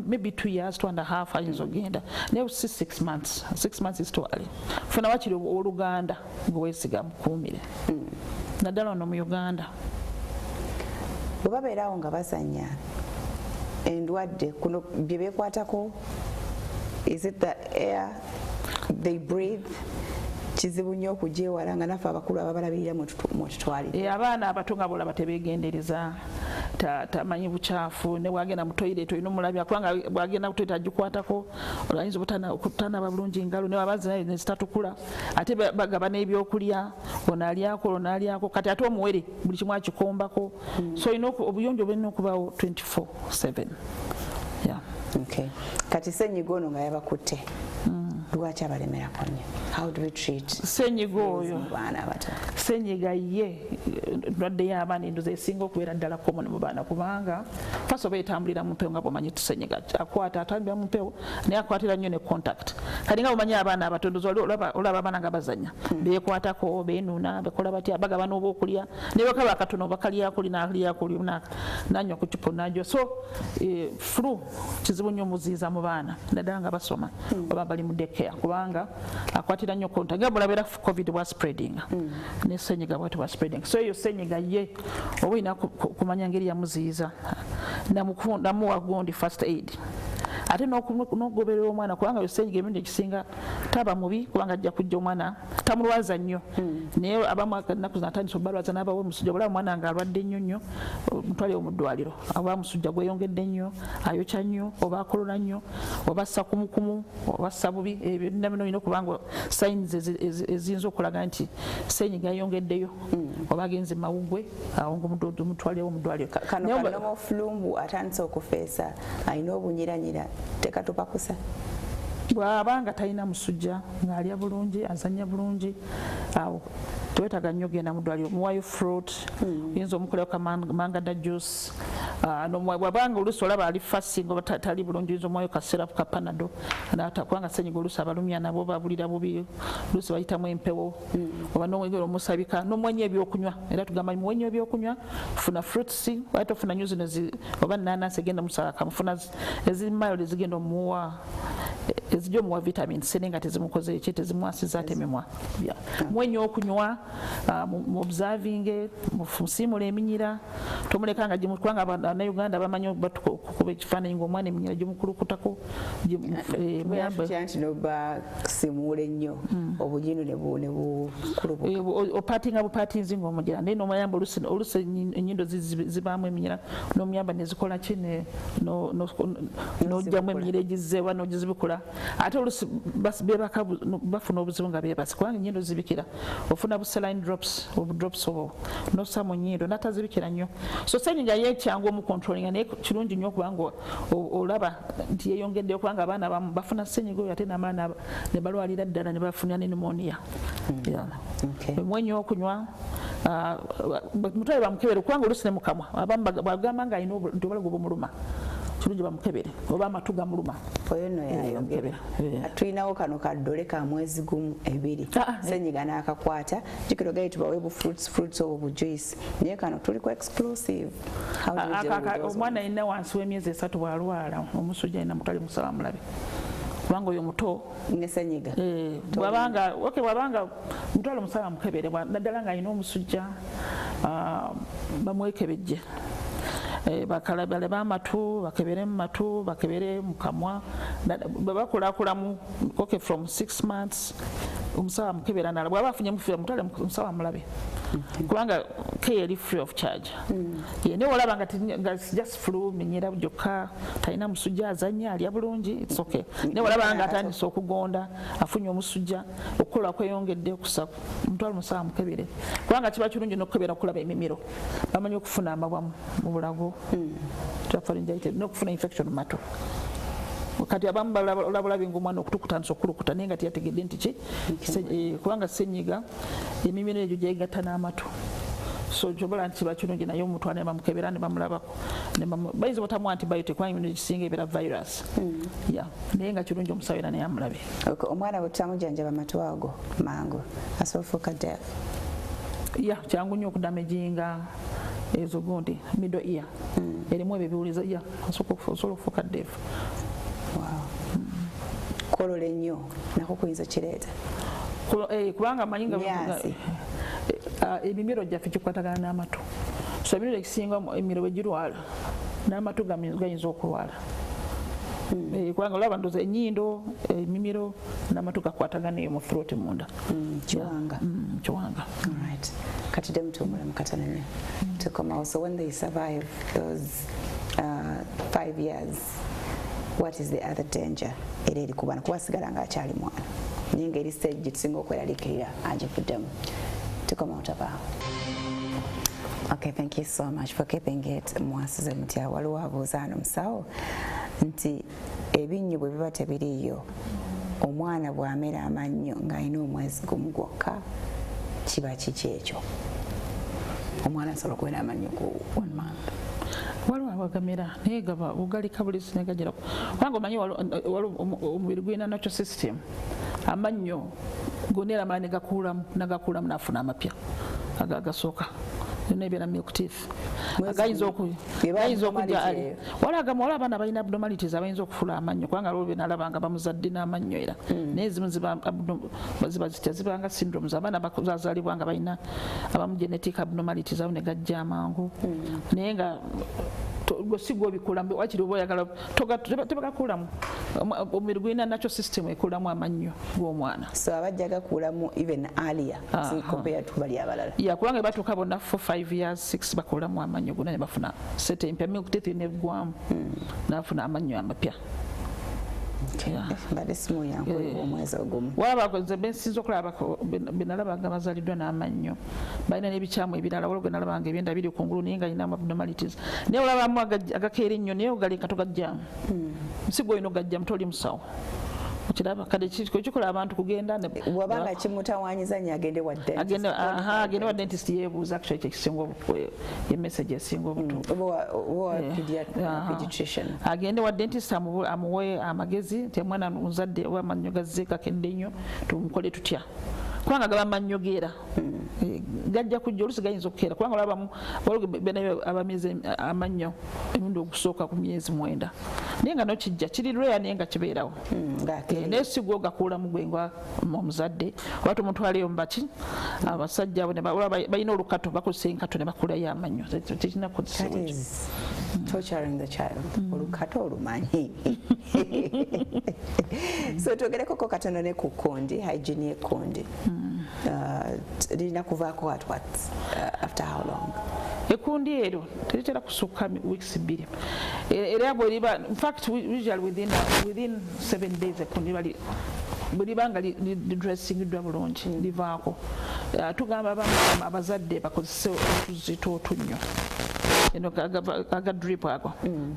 [SPEAKER 1] maybe 2 years 2.5 ayinza ogenda naye si 6 months 6 months is too early funa wakiri oluganda gweweesiga mukuumire naddala ono mu Uganda bwe babeerawo nga basanya endwadde kuno bye beekwatako is it the air they breathe kizibu nnyo okugyewala nga naffe abakulu ababalabirira mututwalire
[SPEAKER 2] abaana abato nga bolaba tebeegendereza tamanyi bukyafu ne bwagenda mu toilet olina omulabira kubanga bwagenda ku toilet agikwatako ayinza okutanaba bulungi engalo ne wabazi naye nezitatukula ate bagaba n'ebyokulya onaalyako kati ate omuwere buli kimu akikombako so olina obuyonjo bulina okubaawo 24/7.
[SPEAKER 1] Okay. Kati senyiga ono nga yabakutte lwaki abalemerako nnyo? How do we treat
[SPEAKER 2] senyiga oyo
[SPEAKER 1] baana abato?
[SPEAKER 2] senyiga ye ndwadde y'abaana endoza esinga okubeera ddala common mu baana kubanga first oba etambulira mu mpewo nga bwomanyi tusenyiga akwata atambulira mu mpewo naye akwatira nnyo ne contact kati nga bwomanyi abaana abato ndoza olaba abaana nga bazanya beekwatako beenuuna bekola batya bagaba n'oba okulya ne bakaba akatono bakalyakuli n'alyakuli nanywa ku kipo najwa so flu kizibu nnyo muziiza mu baana naddala nga basoma oba bali mu daycare kubanga akwatira nnyo contact nga bwolabera covid was spreading ne senyiga bwati was spreading so eyo senyiga ye oba olina kumanya ngeri yamuziiza namuwa gundi first aid ate n'okugoberera omwana kubanga yo senyiga emirundi ekisinga taba mubi kubanga ajja kujja omwana tamulwaza nnyo naye abamu ennaku zinatandisa obalwaza n'abawa omusujja bwolaba omwana nga alwadde nnyo nnyo mutwale mu ddwaliro aba omusujja gweyongedde nnyo ayokya nnyo oba akolola nnyo oba assa kumukumu oba assa bubi ebyo bino olina okubanga signs eziyinza okulaga nti senyiga yayongeddeyo oba agenze mawugwe awo ng'omutwalirewo mu ddwaliro
[SPEAKER 1] kano kalomofulumbu atandise okufeesa alina obunyiranyira tekatupakusa
[SPEAKER 2] bw'abanga talina musujja ng'alya bulungi azanya bulungi awo tewetaaga nnyo genda mu ddwaliro muwayo fruit yinza omukolera ka mangada juice bw'abanga oluusi olaba ali fasting oba tali bulungi yinza omuwayo ka syrup ka panado kubanga senyiga oluusi abalumya nabo babulira bubi oluusi bayitamu empewo oba n'omwegera omusabika n'omuwenyo ebyokunywa era tugamba muwenyo ebyokunywa funa fruits ate ofuna nnyo zino oba nanansi egenda musaka mufuna ezimayo ezigenda omuwa ezijja omuwa vitamin C nga tezimukoze eki tezimwasiza atememwa muwenyo okunywa mu observing musimula eminyira tomuleka nga kubanga Abannayuganda bamanyi okukuba ekifaananyi ng'omwana eminyira gimukulukutako
[SPEAKER 1] nti noba simula ennyo obuginu ne bukulubuka
[SPEAKER 2] opatinga bupatinzi ng'omugira naye n'omuyamba oluusi ennyindo zibaamu eminyira n'omuyamba nezikola ki n'ojjamu eminyira egizzeewa n'ogizibikula ate oluusi bafuna obuzibu nga beebase kubanga ennyindo zibikira ofuna saline drops obwo nossa mu nnyindo n'atazibikira nnyo so senyiga yekyangu omucontrollinga naye kirungi nnyo okubanga olaba nti yeyongeddeyo kubanga abaana abamu bafuna senyiga oyo ate n'abaana ne balwalira ddala ne bafunira ne pneumonia omwenyo okunywa mutwale bamukebere kubanga oluusi ne mukamwa abamu bagamba nga alina nti obulago bumuluma kirungi bamukebere oba amatu gamuluma
[SPEAKER 1] oyo no yayongera tulinawo kano kaddole ka mwezi gumu ebiri senyiga n'akakwata jukiro gayi tubawe bu fruits obo bu juice naye kano tuliko exclusive omwana alina wansi w'emyezi 3 bwalwala omusujja alina mutwale musala mulabe kubanga oyo muto ne senyiga
[SPEAKER 2] bwabanga mutwale musala mukebere naddala nga alina omusujja bamwekebejje bakalabale b'amatu bakebere mu matu bakebere mu kamwa bakulakulamu from 6 months omusawa mukebera nala bw'aba afunye mufira mutwale musawa mulabe kubanga care eri free of charge naye olaba nga just flu minyera gyokka talina musujja azanya alya bulungi it's okay naye olaba nga atandise okugonda afunye omusujja okukola kweyongedde okusa mutwale musawa mukebere kubanga kiba kirungi n'okukebera okulaba emimiro bamanyi okufuna amabwa mu bulago n'okufuna infection mu matu kati abamu olabulabi ng'omwana okutukutandisa okulukuta naye nga teyategedde nti ki kubanga senyiga emimiro egyo gyegatta n'amatu so kyobola nti kiba kirungi naye omutwana ne bamukebera ne bamulabako bayinza otamu antibiotic kubanga emirimu egisinga ebeera virus naye nga kirungi omusawo era naye amulabe
[SPEAKER 1] omwana bwe tutamujjanjaba matu ago mangu asobola ofuuka deaf
[SPEAKER 2] kyangu nnyo okudamejinga ezo gundi middle ear erimu ebyo biwuliza osobola okufuuka deaf
[SPEAKER 1] kolola ennyo nako kuyinza kireeta
[SPEAKER 2] kubanga manyinga emimiro gyaffe kikwatagana n'amatu so emimiro ekisinga emimiro bwe girwala n'amatu gayinza okulwala kubanga olaba ndoza ennyindo emimiro n'amatu gakwatagana eyo mu throat munda
[SPEAKER 1] kiwanga kati demutuumula mukatana nnyo tukomawo so when they survive those 5 years what is the other danger era eri ku baana kuba asigala ng'akyali mwana naye ng'eri stage gitusinga okweraliikirira agivuddemu tukomawo tabaawo. Okay, thank you so much for keeping it. MwasuzeMutya waliwo abuuza ano musawo nti ebinnyo bwe biba tebiriiyo omwana bw'amera amannyo ng'alina omwezi gumu gwokka kiba kiki ekyo omwana asobola okubeera amannyo ku 1 month
[SPEAKER 2] waliwo abagamera naye gaba ugalika buli sinegagirako kubanga omanyi waliwo omubiri gulina natural system amannyo gonna amala nagakuulamu n'afuna amapya agasooka nebeera milk teeth agayinza okujja waliwo abaana balina abnormalities abayinza okufula amannyo kubanga lwo benalabanga bamuzadde n'amannyo era naye zimu ziba zitya zibanga syndromes abaana bazaalibwa nga balina abamu genetic abnormalities abo ne gajja amangu naye nga sigwa obikulamu wakiri oba oyagala tebagakuulamu omubiri gulina natural system ekuulamu amannyo g'omwana
[SPEAKER 1] so abajja gakuulamu even earlier compared to bali abalala
[SPEAKER 2] kubanga batuuka bonna 4-5 years 6 bakuulamu amannyo gonna ne bafuna sete empya milk teeth neggwamu nafuna amannyo amapya
[SPEAKER 1] mbadde simuyangu omwezi ogumu
[SPEAKER 2] walabakoze bensinza okulabako benalabanga bazaliddwa n'amannyo balina n'ebikyamu ebirala waliwo genalabanga ebyenda biri kungulu naye nga alina abnormalities naye olabamu agakeera ennyo naye ogaleka togajjamu nsigo olina ogajjamu toli musawo okiraba kale kikola abantu kugenda
[SPEAKER 1] wabanga kimutawanyiza nnyo
[SPEAKER 2] agende wa dentist yeebuuza actually kyekisinga ye message esinga obutuufu
[SPEAKER 1] Pediatrician
[SPEAKER 2] agende wa dentist amuwe amagezi nti omwana muzadde oba amannyo gazze gakedde nnyo tumukole tutya kubanga gaba mannyogeera gajja kujja olusi gayinza okukeera kubanga olabamu benayo abamize amannyo emirundi ogusooka ku myezi 9 naye nga nokijja kiri rare naye nga kibeerawo naye sigwa ogakuulamu gwengwa omuzadde oba tumutwaleyo mubaki abasajja abo balina olukato bakozesa enkato ne bakulayo amannyo tekirina kukozesebwa ekyo
[SPEAKER 1] torturing the child olukato olumanyi so twogerekoko katono ne ku kkondi hygiene y'ekkondi lirina kuvaako what after how long
[SPEAKER 2] ekundi ero teritera kusukka weeks 2 era bweriba in fact usually within 7 days ekundi bwelibanga lidressingiddwa bulungi livaako tugamba abazadde bakozese otuzito otunnyo eno aga drip ago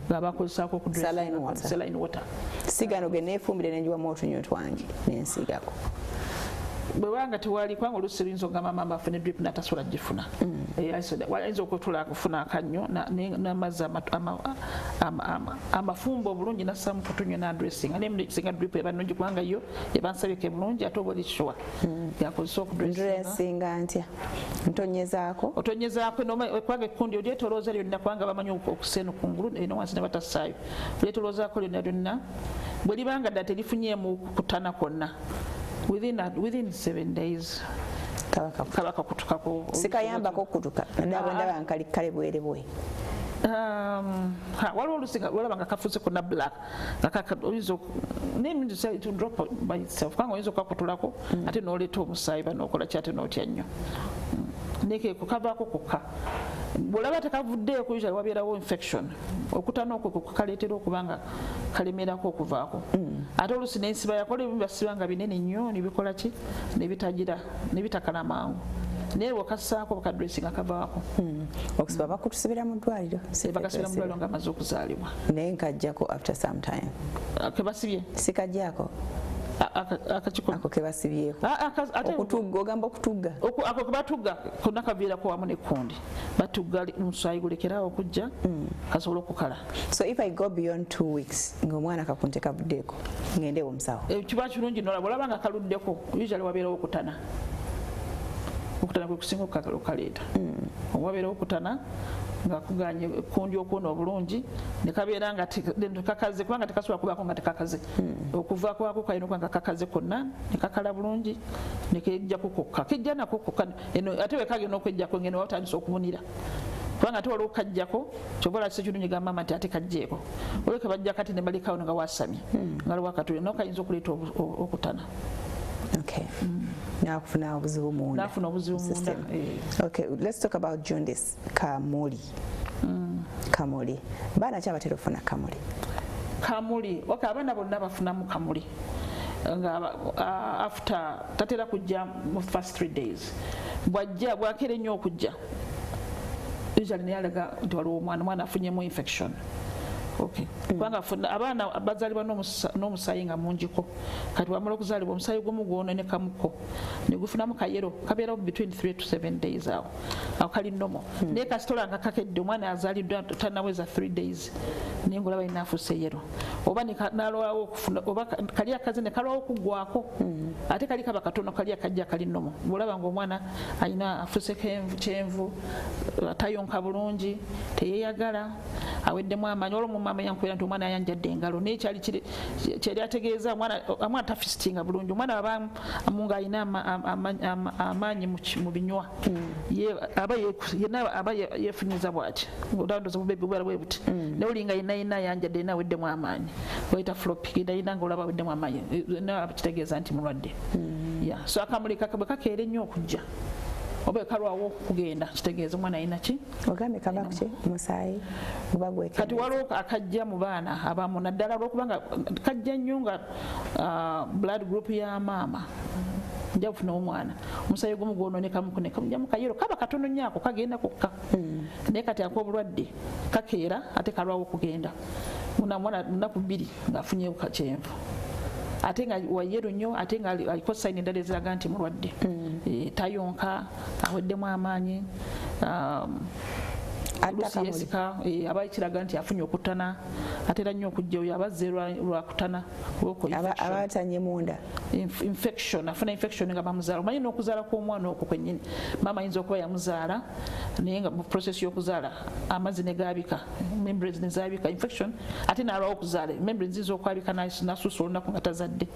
[SPEAKER 2] gabakozesako ku saline water
[SPEAKER 1] sigano geneefumbire nenjiwamu otunnyo twange nensigako
[SPEAKER 2] bwewanga tewali kwanga olusi luyinza ogamba mama afune drip natasobola gifuna ayinza okutula kufuna akannyo n'amazzi amafumbo obulungi nassamu kutunnyo n'adressinga naye singa drip eba nnungi kubanga yo ebansabike bulungi ate oba oli sure yakozesa
[SPEAKER 1] okudressinga ntya ntonyezaako
[SPEAKER 2] kubanga ekkundi olyetolooza lyonna kubanga bamanyi okusena kungulu eno wansi ne batassaayo olyetoloozaako lyonna bwe libanga ddala terifunyeemu kutana kwonna within 7 days kaba kakutukako
[SPEAKER 1] sikayambako okutuka ndaba nkalikkale bwerebwe
[SPEAKER 2] waliwo olusinga olabanga kafuuse konna black to drop by itself kubanga oyinza okakutulako ate n'oleeta omusaayi banookola ki ate n'otya nnyo nekeko kavaako kokka bwolaba tekavuddeeko usually wabeerawo infection okutana okwo kukaleetera okubanga kalemerako okuvaako ate olusi n'ensiba yakola ebimu basiba nga binene nnyo nebikola ki nebitakala mangu naye wakassaako bakadressinga kavaako
[SPEAKER 1] okusiba bakutusibira mu ddwaliro
[SPEAKER 2] bakasibira mu ddwaliro nga amaze okuzaalibwa
[SPEAKER 1] naye nkajjako after some time
[SPEAKER 2] kebasibye
[SPEAKER 1] sikajjako ako kebasibyeko okutugga ogamba okutugga
[SPEAKER 2] ako kebatugga konna kaviirako wamu nekkundi batugga omusaayi gulekerawo okujja kasobola okukala
[SPEAKER 1] so if I go beyond 2 weeks ng'omwana kakunte kavuddeeko ngendewo omusawo
[SPEAKER 2] kiba kirungi nolaba olaba nga kaluddeko usually wabeerawo okutana kwe kusinga okukaleeta wabeerawo okutana nga kuganye ekkundi okuwona obulungi ne kabeera nga tekakaze kubanga tekasobola kubaako nga tekakaze okuva kwako kalina okuba nga kakaze konna ne kakala bulungi ne kejjako kokka kejja nako kokka ate wekagenda okwejjako ngeno watandisa okubunira kubanga ate waliwo kajjako kyova olakisa ekirungi ga mama nti ate kajjeeko olwo kebajja kati ne balekawo nga wasamye nga aliwo akatuli nawo kayinza okuleeta okutana
[SPEAKER 1] nafuna obuzibu munda. Okay, let's talk about jaundice. Kamuli. Kamuli. Baana ki abatera okufuna kamuli?
[SPEAKER 2] Kamuli. Okay, abaana bonna bafunamu kamuli. After tatera kujja mu first 3 days. Bwakera ennyo okujja. Usually neyalaga nti waliwo omwana afunyemu infection. okay kubanga abaana bazalibwa n'omusaayi nga mungiko kati wamala okuzaalibwa omusaayi gumu gwononekamuko ne gufunamu kayero kabeerawo between 3 to 7 days awo kali nomo naye kasitola nga kakedde omwana azaaliddwa tanaweza 3 days naye ngolaba inafuuse yero oba nalwawo okufuna oba kali akazi ne kalwawo okuggwako ate kali kaba katono kali akajja kali nomo olaba ng'omwana alina afuuse kyenvu tayonka bulungi teyeyagala aweddemu amaanyi olwo mama yankubeera nti omwana ayanjadde engalo naye kyali ategeeza omwana tafisitinga bulungi omwana amunga alina amaanyi mu binywa aba yefunyiza bwati olandoza bubebi bwera bwe buti naye olinga yina ayanjadde yina aweddemu amaanyi wayita flopi yina nga olaba aweddemu amaanyi kitegeeza nti mulwadde so akamuli bwe kakeera ennyo okujja oba kalwawo okugenda kitegeeza omwana alina ki
[SPEAKER 1] ogambye kava kuki musaayi
[SPEAKER 2] kati waliwo akajja mu baana abamu naddala lwokubanga kajja nnyo nga blood group ya maama nja kufuna omwana omusaayi gumu gwononekamukunekamujamu kayero kaba katono nnyo ako kagenda kokka naye kati ak'obulwadde kakeera ate kalwawo okugenda mwana lunaku 2 ng'afunyewo kyenvu ate nga wayero nnyo ate nga aliko sayini endala eziraga nti mulwadde tayonka aweddemu amaanyi oluusi yesika aba kiraga nti afunye okutana atera nnyo okujja oyo abazze lwakutana
[SPEAKER 1] abatanye munda
[SPEAKER 2] infection afuna infection nga bamuzaala omanyi n'okuzaala kw'omwana okwo kwennyini maama ayinza okuba yamuzaala naye nga mu process y'okuzaala amazzi ne gaabika membranes ne zaabika infection ate n'alwawo okuzaala membranes ziyinza okwabika n'asuusa olunaku nga tazadde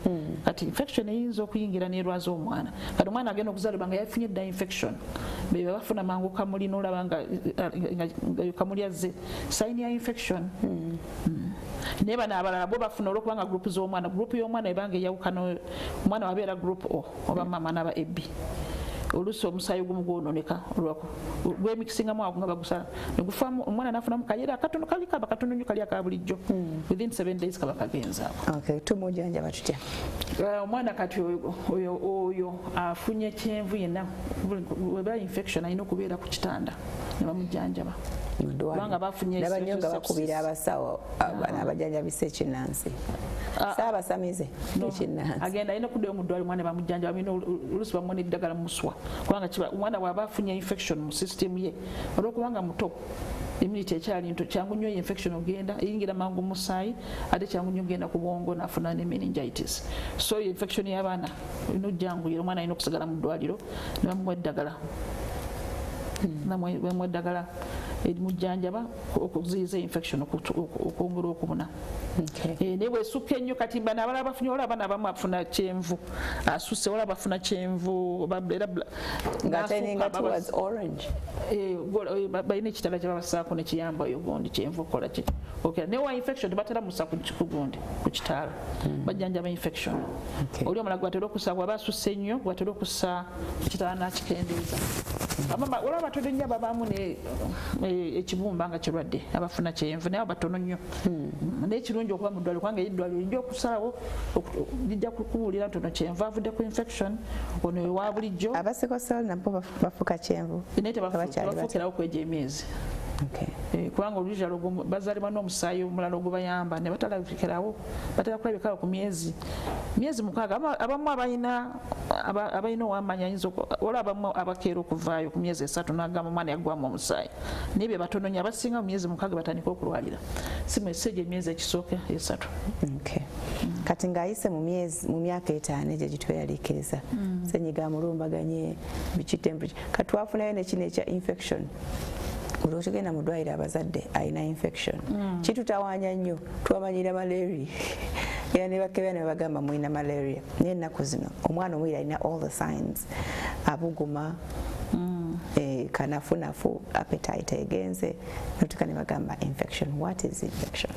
[SPEAKER 2] kati infection eyinza okuyingira n'erwaza omwana kati omwana agenda okuzaalibwa nga yafunye dda infection be bafuna mangu kamuli n'olaba nga kamuli azze sayini ya infection naye bano abalala bo bafuna olwokubanga gurupu z'omwana gurupu y'omwana ebanga eyawukana omwana wabeera gurupu O oba mama n'aba AB oluusi omusaayi gumu gwononeka gwemikisingamu awo nga bagusala negufamu omwana nafunamu kayera akatono kali kaba katono nnyo kali aka bulijjo within 7 days kaba kagenza
[SPEAKER 1] tumujjanjaba tutya
[SPEAKER 2] omwana kati oyo afunye kyenvu yenna weba infection alina okubeera ku kitanda ne bamujjanjaba kubanga bafunye
[SPEAKER 1] nabanyo nga bakubira abasawo abajjanjabisa ekinnansi saabasamize ekinnansi
[SPEAKER 2] agenda alina okuddayo mu ddwaliro omwana bamujjanjaba alina oluusi bamuwa n'eddagala muswa kubanga omwana bw'aba afunye infection mu system ye olwokubanga muto immunity ekyali nto kyangu nnyo infection ogenda eyingira mangu musaayi ate kyangu nnyo ogenda ku bwongo n'afuna ne meningitis so infection y'abaana olina ojjanguyira omwana alina okusigala mu ddwaliro ne bamuwa eddagala bamuwa eddagala erimujjanjaba okuziyiza infection okwongera okubuna naye bwesukka ennyo kati bano abalala bafunye olaba abaana abamu afuna kyenvu asusse olaba bafuna kyenvu balina ekitala kyebabasaako nekiyamba oyo gundi kyenvu okola ki naye wa infection tebatera musa ku gundi ku kitaala bajjanjaba infection oli omala gwatera okussa bwaba asusse ennyo gwatera okussa ekitala n'akikendeeza olaba batono nnyo ababaamu ekibumba nga kirwadde abafuna kyenvu naye batono nnyo naye kirungi okuba mu ddwaliro kubanga eddwaliro lijja okusalawo lijja kukubuulira ntono kyenvu avudde ku infection ono ewa bulijjo
[SPEAKER 1] abasikosol nabo bafuka kyenvu
[SPEAKER 2] naye tebafuukirawo kwegyo emyezi kubanga olujalo bazaalibwa n'omusaayi omulala ogubayamba ne batalabikirawo batera kulabikirawo ku myezi 6 abamu abalina owamanya ola abamu abakeera okuvaayo ku myezi 3 n'agamba omwana yaggwamu omusaayi naye bye batono nnyo abasinga mu myezi 6 batandika okulwalira si mwesejja emyezi ekisooka 3
[SPEAKER 1] kati ng'ayise mu myaka 5 egyo gitweraliikiriza senyiga mulumbaganye bikitemperature kati wafunayo nekino ekya infection olwotugenda mu ddwaliro abazadde alina infection kitutawaanya nnyo twamanyira malaria era ne bakebera ne bagamba mulina malaria naye ennaku zino omwana omwiri alina all the signs abuguma kanafunafu appetite egenze notuka ne bagamba infection. What is infection?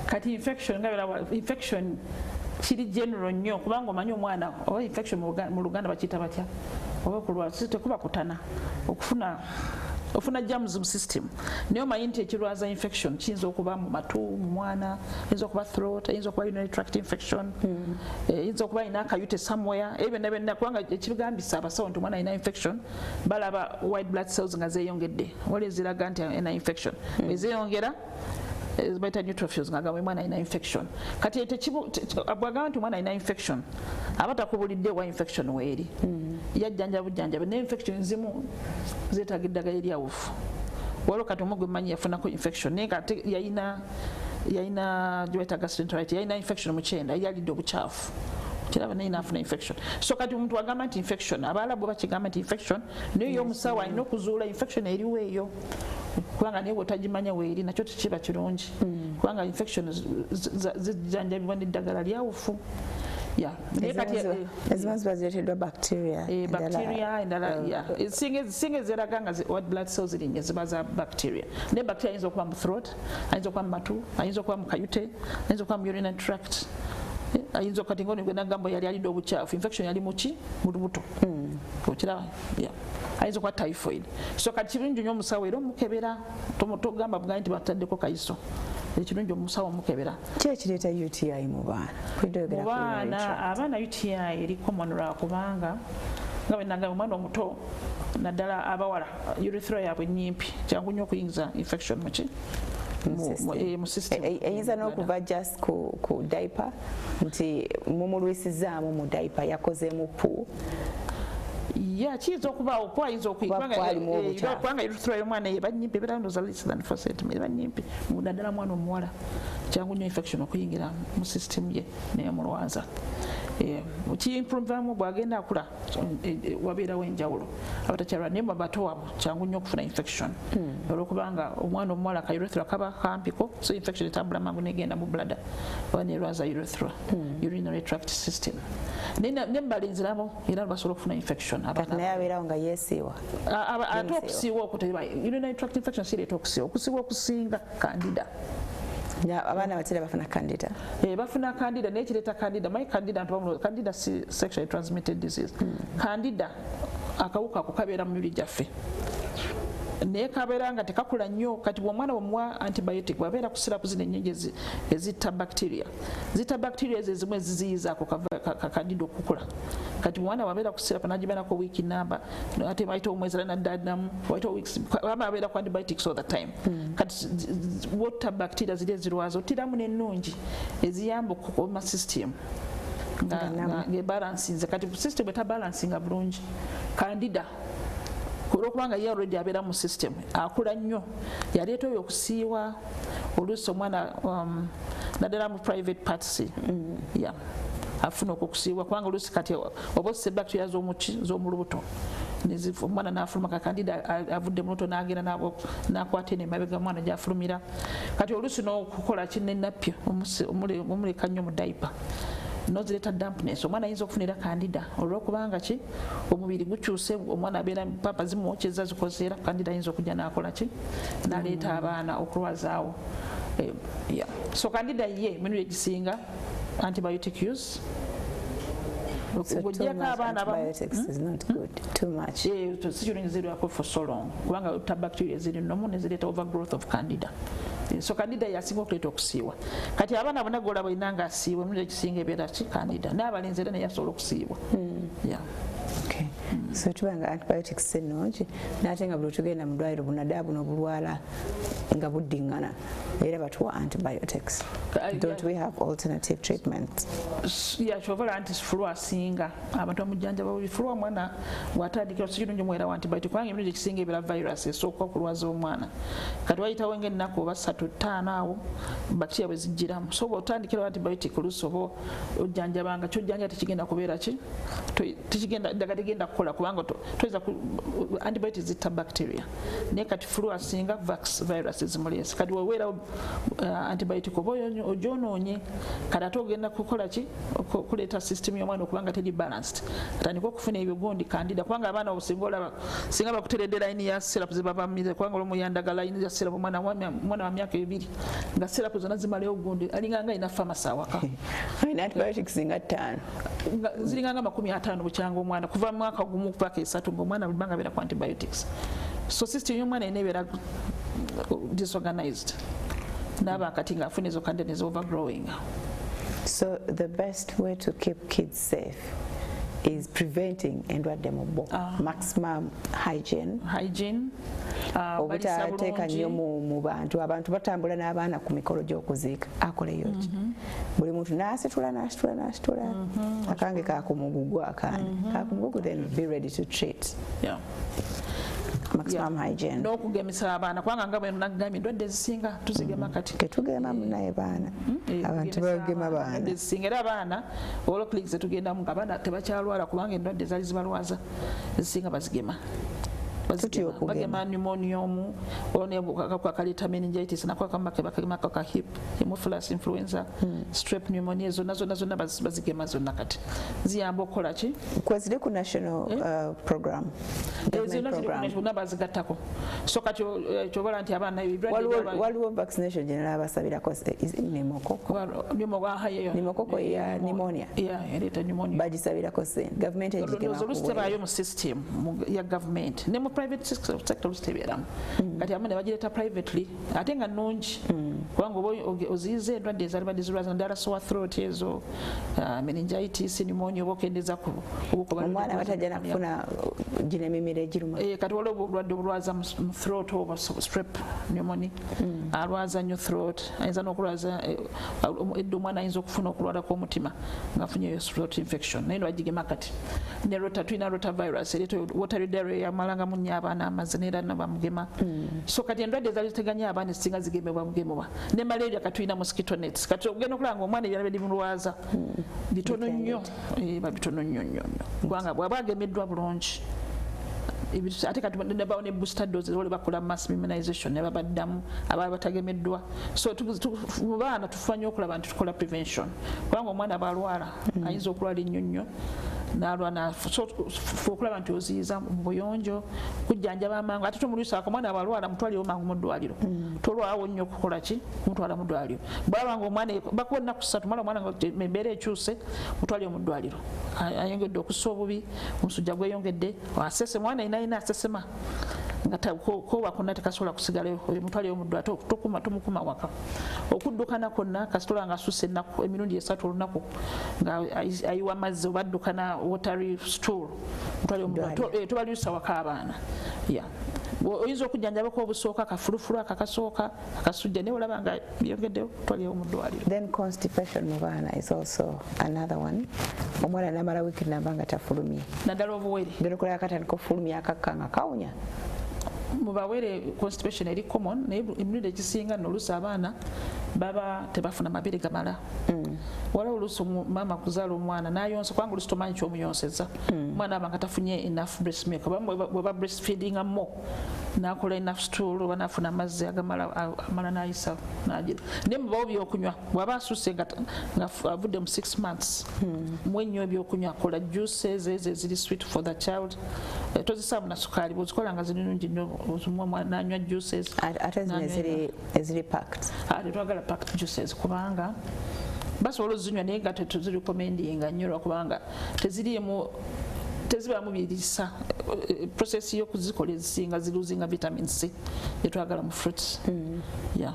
[SPEAKER 2] Kati infection kiri general nnyo kubanga omanyi omwana oba infection mu Luganda bakiyita batya oba kulwala tekuba kutana ofuna germs mu system naye omanyi nti ekirwaza infection kiyinza okuba mu matu mu mwana eyinza okuba throat eyinza okuba urinary tract infection eyinza okuba ina akayute somewhere ebyo nebyo kubanga ekibigambisa abasawo nti omwana alina infection balaba white blood cells nga zeeyongedde wali eziraga nti ena infection ezeyongera baita neutrophils ngagamba omwana alina infection kati bwagamba nti omwana alina infection aba takubulidde wa infection weeri yajjanja bujjanjabe ne infection zimu zeetaaga eddagala eryawufu waliwo kati omugwe Manya yafunako infection naye kati yalina gyebaita gastroenteritis yalina infection mu kyenda yalidde obukyafu kiraba naye naafuna infection so kati omuntu agamba nti infection abaalabu bakigamba nti infection naye y'omusawo alina okuzuula infection eriwo eyo kubanga naye bwotagimanya weeri nakyo tekiba kirungi kubanga infection zijjanjabibwa n'eddagala lyawufu
[SPEAKER 1] ezimu ziba zireeteddwa bacteria
[SPEAKER 2] endala singa ezeraga nga white blood cells zirinnye ziba za bacteria naye bacteria ayinza okuba mu throat ayinza okuba mu matu ayinza okuba mu kayute ayinza okuba mu urinary tract ayinza kati ngoni gwe nagamba yali alidde obukyafu infection yali muki mu lubuto okiraba ayinza okuba typhoid so kati kirungi nnyo omusawo era omukebera togamba bugani nti bataddeko kayiso ekirungi omusawo omukebera
[SPEAKER 1] ki ekireeta UTI mu baana
[SPEAKER 2] abaana UTI eri common lwakubanga nga bwe nagamba omwana omuto naddala abawala urethra yaabwe nnyimpi kyangu nnyo okuyingiza infection muki mu system
[SPEAKER 1] eyinza n'okuva just ku diaper nti mumulwisizaamu mu diaper yakozeemu pu
[SPEAKER 2] kiyinza okubaawo po ayinza okubanga urethra y'omwana eba nnyimpi ebeera ndoza less than 4 cm eba nnyimpi naddala mwana omuwala kyangu nnyo infection okuyingira mu system ye neyamulwaza kiimprovamu bwagenda akula wabeerawo enjawulo abatakyalwa naye babato abo kyangu nnyo okufuna infection olwokubanga omwana omuwala ka urethra kaba kampiko so infection etambula mangu negenda mu blada oba nerwaza urethra urinary tract system nembalenzi nabo era basobola okufuna infection
[SPEAKER 1] naye abeerawo nga yeesiiwa
[SPEAKER 2] ate okusiiwa okwo urinary tract infection sireeta okusiiwa okusinga candida
[SPEAKER 1] abaana abatera bafuna candida
[SPEAKER 2] bafuna candida naye kireeta candida mayi candida candida si sexually transmitted disease candida akawuka ako kabeera mu mibiri gyaffe naye kabeera nga tekakula nnyo kati bw'omwana bwemuwa antibiotic bwabeera kusirapu zino ennyingi ezitta bacteria zitta bacteria ezo ezimu eziziyiza ako candida okukula kati bw'omwana bwabeera kusirapu nagibeerako wiiki namba ate bayita omwezi naddaddamu bayita weeks aba abeera ku antibiotics all the time kati wotta bacteria ziri ezirwaza ottiramu n'ennungi eziyamba okukoma system ngebalansinze kati system etabalansinga bulungi candida olwokubanga ye already abeera mu system akula nnyo yaleeta oyo okusiiwa oluusi omwana naddala mu private parts afuna okusiiwa kubanga oluusi kati oba osise bacteria z'omu lubuto omwana n'afuluma kakandida avudde mu lubuto n'agenda n'akwata eno emabega mwana gy'afulumira kati oluusi n'okukola kinenapyo omuleka nnyo mu diaper nozireeta dampness omwana ayinza okufunira candida olwokubanga ki omubiri gukyuse omwana abeera papa zimwokyeza zikozeera candida ayinza okujja n'akola ki n'aleeta abaana okulwazaawo so candida ye emirundi egisinga antibiotic use
[SPEAKER 1] oggyako abaana
[SPEAKER 2] sikirungi zirwako for so long kubanga ota bacteria eziri nomu nezireeta overgrowth of candida so candida yasinga okuleeta okusiiwa kati abaana bonna gola balina nga asiiwa emirundi egisinga ebeera ki candida n'abalenzi era naye asobola okusiiwa
[SPEAKER 1] so tubanga antibiotics ennungi naate nga buli tugenda mu ddwaliro bunaddala buno bulwala nga buddiŋŋana era batuwa antibiotics don't we have alternative treatments
[SPEAKER 2] kyovala anti flu asinga abantu bamujjanjaba buli flu omwana bw'atandikira sikirungi omuweerawo antibiotic kubanga emirundi egisinga ebeera virus esooka okulwaza omwana kati wayitawo ng'ennaku oba 3-5 awo bacteria bwe zijjiramu so bw'otandikirawo antibiotic oluusi oba ojjanjabanga kyojjanja tekigenda kubeera ki ddagala tegenda kukola kubanga toyinza antibiotics zitta bacteria naye kati flu asinga virus zimuleesa kati weweerawo antibiotic oba ogyonoonye kati ate ogenda kukola ki kuleeta system y'omwana okubanga teri balanced atandika okufuna ebyo gundi candida kubanga abaana obusinga olaba singa bakuteredde layini ya syrup zebabamize kubanga olwomuyandaga layini ya syrup omwana wa myaka 2 nga syrup zonna zimalewo gundi alinganga alina famasi awaka
[SPEAKER 1] antibiotics nga 5
[SPEAKER 2] zilinganga 50 bukyanga omwana kuva mu mwaka gumu paka 3 ng'omwana buli banga abeera ku antibiotics so system y'omwana ena ebeera disorganized n'aba kati ng'afuna ezo candida ezo overgrowing.
[SPEAKER 1] So the best way to keep kids safe is preventing endwadde mu bbo, maximum hygiene obutateeka nnyo mu bantu batambula n'abaana ku mikolo gy'okuziika akoleyo ki buli muntu n'asitula akange kakumugugu kakumugugu then be ready to treat maximum hygiene
[SPEAKER 2] n'okugemesa abaana kubanga nga bwe nagambye endwadde ezisinga tuzigema kati
[SPEAKER 1] tetugema munaye baana abantu bagema baana
[SPEAKER 2] ezisinga era abaana olwo clinics zetugendamu nga abaana tebakyalwala kubanga endwadde zaali zibalwaza ezisinga bazigema bagema pneumonium akaleeta meningitis nakaka hip hemophilus influenza strep pneumonia zonna bazigema zonna kati ziyamba okukola ki
[SPEAKER 1] kweziri ku national program
[SPEAKER 2] zonna bazigattako so kati kyobola nti abaana
[SPEAKER 1] waliwo vaccination gye nalabasabirako nimokoko ya pneumonia
[SPEAKER 2] ereeta pneumonia
[SPEAKER 1] bagisabirako sente gavumenti
[SPEAKER 2] olusi tebaayo mu system ya gavumenti ne mu private sector lusitebeeramu kati abamu ne bagireeta privately ate nga nnungi kubanga oba oziyiza endwadde ezalibadde zirwaza naddala sore throat ezo meningitis pneumonia oba okendeza ku
[SPEAKER 1] omwana batajja nakufuna gino emimiro egiruma
[SPEAKER 2] kati waliwo obulwadde obulwaza mu throat oba strep pneumonia alwaza nnyo throat ayinza n'okulwaza edda omwana ayinza okufuna okulwala kw'omutima ngaafunyeyo throat infection naye nibagigema kati ne tulina rotavirus ereeta watery diarrhea amalanga nnyo abaana amazzi neera nabamugema so kati endwadde ezaali ziteganya abaana ezisinga zigemebwa mugemebwa ne malaria katulina mosquito nets kati ogenda okulanga omwana ebyala bimulwaza bitono nnyo babitono nnyo kubanga bw'aba agemeddwa bulungi ate kati nebawo ne booster doses wali bakola mass immunization ne babaddamu abaali batagemeddwa so mu baana tufanye okulaba nti tukola prevention kubanga omwana aba alwala ayinza okulwala ennyo nalwana okulaba nti oziyiza mu buyonjo kujjanjaba amangu ate tomuluisaako omwana aba alwala mutwalirewo mangu mu ddwaliro tolwawo nnyo okukola ki kumutwala mu ddwaliro bwabanga omwana bakuba ennaku 3 mala omwana embeera ekyuse mutwalire mu ddwaliro ayongedde okussa obubi omusujja gweyongedde asese mwana inaina asesema nga koba konna tekasobola kusigalayo mutwalirewo mu ddwaliro tomukuma waka okuddukana kwonna kasitola nga asusse ennaku emirundi 3 olunaku nga ayiwa amazzi oba addukana watery stool mutwalirewo mu ddwaliro tobaliisa waka abaana oyinza okujjanjabako obusooka akafulufulu akakasooka akasujja naye olaba nga byongeddewo twalirewo mu ddwaliro.
[SPEAKER 1] Then constipation mu baana is also another one. Omwana namala wiiki namba nga tafulumye
[SPEAKER 2] naddala obuwere
[SPEAKER 1] ngenokola akatandika ofulumya akakka nga kawunya
[SPEAKER 2] mu bawere constipation eri common naye emirundi egisinga noluusi abaana baba tebafuna mabere gamala waliwo oluusi maama kuzaala omwana nayonsa kubanga oluusi tomanyi kyomuyonseza omwana aba nga tafunye enough breast milk bweba breastfeedinga mo nakola enough stool oba nafuna amazzi agamala nayisa nagira naye mubawo byokunywa bwaba asusse nga avudde mu 6 months mwenyo ebyokunywa akola juices ezo eziri sweet for the child tozisaamu na sukaali bwozikola nga ziri nungi nnyo nanywa juices
[SPEAKER 1] ate zino eziri packed
[SPEAKER 2] tetwagala packed juices kubanga basobola ozinywa naye nga tetuzirikomendinga nnyo lwakubanga tezibaamu birisa process y'okuzikola ezisinga ziluzinga vitamin C yetwagala mu fruits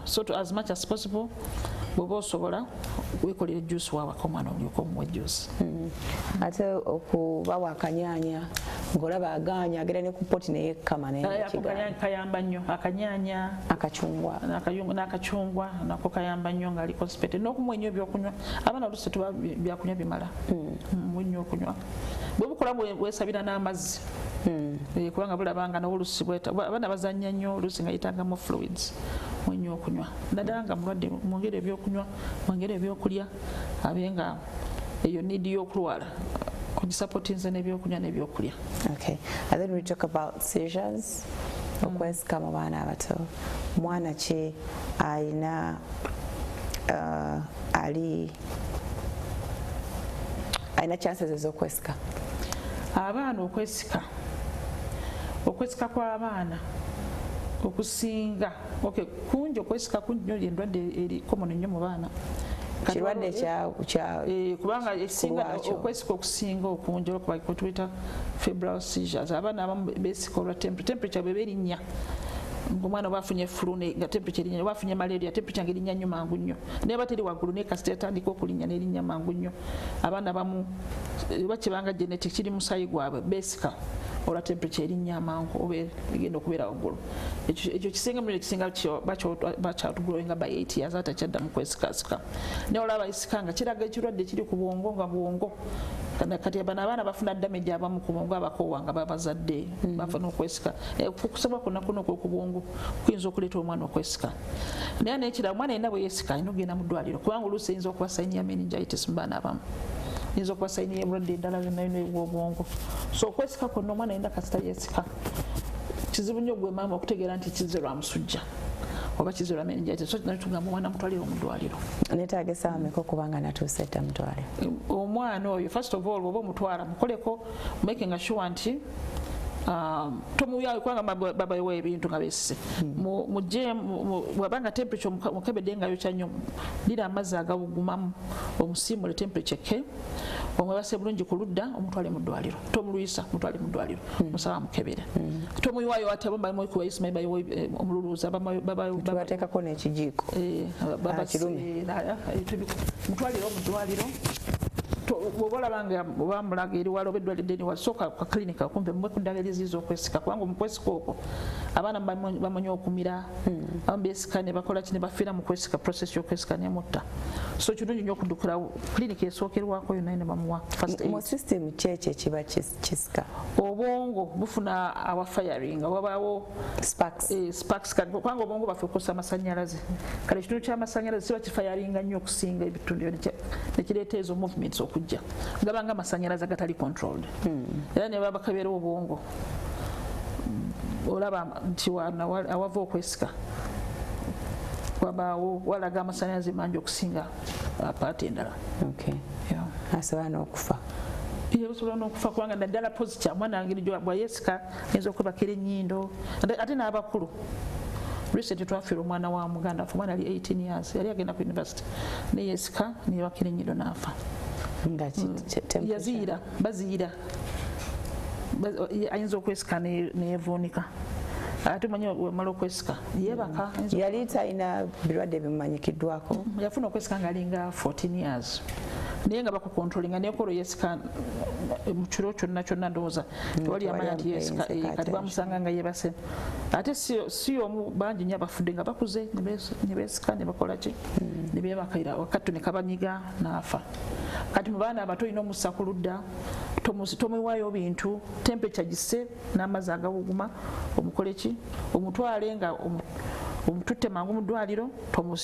[SPEAKER 2] so as much as possible bw'oba osobola weekolera juice waawaka omwana olyoka omuwa juice
[SPEAKER 1] ate okubawa akanyanya ng'olaba aganya agera ne ku poti neyekkama
[SPEAKER 2] kayamba nnyo akanyanya n'akacungwa nako kayamba nnyo ng'ali constipated n'okumuwa ennyo ebyokunywa abaana oluusi tetuba byakunywa bimala muwe nnyo okunywa bwebukola bwesabira n'amazzi kubanga bulabanga n'oluusi abaana bazannya nnyo oluusi nga yetangamu fluids mwenyo okunywa naddala nga mulwadde mwongere ebyokunywa mwongere ebyokulya abenga eyo need y'okulwala kugisupportinze n'ebyokunywa n'ebyokulya.
[SPEAKER 1] Okay, and then we talk about seizures okwesika mu baana abato mwana ki alina alina chances ez'okwesika
[SPEAKER 2] abaana okwesika kw'abaana okusinga kungi okwesika kungi nnyo endwadde eri common nnyo mu baana
[SPEAKER 1] kirwadde
[SPEAKER 2] kubanga ekisinga okwesika okusinga okungi olwokuba kwetuyita febrile seizures abaana abamu beesika olwa temperature bweba erinnya omwana oba afunye flu nga temperature erinnya oba afunye malaria temperature ng'erinnya nnyo mangu nnyo naye ba teri waggulu naye kasita yatandika okulinnya n'erinnya mangu nnyo abaana abamu oba kibanga genetic kiri musaayi gwabwe beesika ola temperature erinnya amangu oba egenda okubeera waggulu ekyo kisinga mu ekisinga bakyatugrowinga by 8 years atakyadda mu kwesikasika naye olaba isika nga kiraga ekirwadde kiri ku bwongo nga bwongo kati abana abaana bafuna damage abamu ku bwongo abakoowa nga babazadde bafuna okwesika kusaba kwonna kuno ku bwongo kuyinza okuleeta omwana okwesika naye nekira omwana yenna bwe yeesika alina okugenda mu ddwaliro kubanga oluusi eyinza okuba sayini ya meningitis mu baana abamu yinza okuba sayini y'obulwadde endala bwobwongo so okwesika kwonna omwana yenna kasita yeesika kizibu nnyo gwe maama okutegeera nti kizze lwa musujja oba kizze lwa meningitis so tugamba omwana mutwalire mu ddwaliro
[SPEAKER 1] neetaaga essaawa mmeka okubanga natuuse edda mutwale
[SPEAKER 2] omwana oyo first of all oba omutwala mukoleko making sure nti tomuyawe kubanga babayiwa ebintu nga beesise bwabanga temperature mukebedde nga yokya nnyo lira amazzi agawugumamu omusiimule temperature ke omwebase bulungi ku ludda omutwale mu ddwaliro tomulwisa mutwale mu ddwaliro musaba mukebere tomuyiwayo ate bayiwa omululuuza
[SPEAKER 1] bateekako n'ekijiiko
[SPEAKER 2] mutwalire mu ddwaliro bw'oba olabanga oba mulaga eri wala oba eddwaliro ddene wasooka ka klinika kumpe mwe ku ddagala eziiza okwesika kubanga omukwesika okwo abaana bamanyi okumira abamu beesika ne bakola ki ne bafiira mu kwesika process y'okwesika nemutta so kirungi nnyo okuddukira klinika esookerwako yonna ne bamuwa
[SPEAKER 1] mu system kyekyo ekiba kisika
[SPEAKER 2] obwongo bufuna awa firing wabaawo sparks kubanga obwongo baffe okukosa amasannyalaze kale ekitundu ky'amasannyalaze kiba kifayaringa nnyo okusinga ebitundu nekireeta ezo movements okujja gabanga amasannyalaze gatali controlled era ne baba kabeera obwongo olaba nti awava okwesika wabaawo walaga amasannyalaze mangi okusinga paati endala
[SPEAKER 1] asobola n'okufa
[SPEAKER 2] osobola n'okufa kubanga naddala positive omwana ngeri bwayesika ayinza okwebakira ennyindo ate n'abakulu recently twafiira omwana wa muganda waffe omwana ali 18 years yali agenda ku university neyesika neyebakira ennyindo n'afa yaziira baziira ayinza okwesika neyevuunika ate manyi wemala okwesika yebaka
[SPEAKER 1] yali talina birwadde bimanyikiddwako
[SPEAKER 2] yafuna okwesika nga alinga 14 years naye nga bakukontrolinga nekolo yesika mu kiro kyonna ndowooza tewali amanya nti yesika kati bamusanga nga yebase ate si omu bangi nnyo abafudde nga bakuze ne beesika ne bakola ki ne beebakaira wakatto ne kabanyiga n'afa kati mu baana abato olina omussa ku ludda tomuwaayo bintu temperature gisse n'amazzi agawuguma omukole ki omutwale nga omututte mangu mu ddwaliro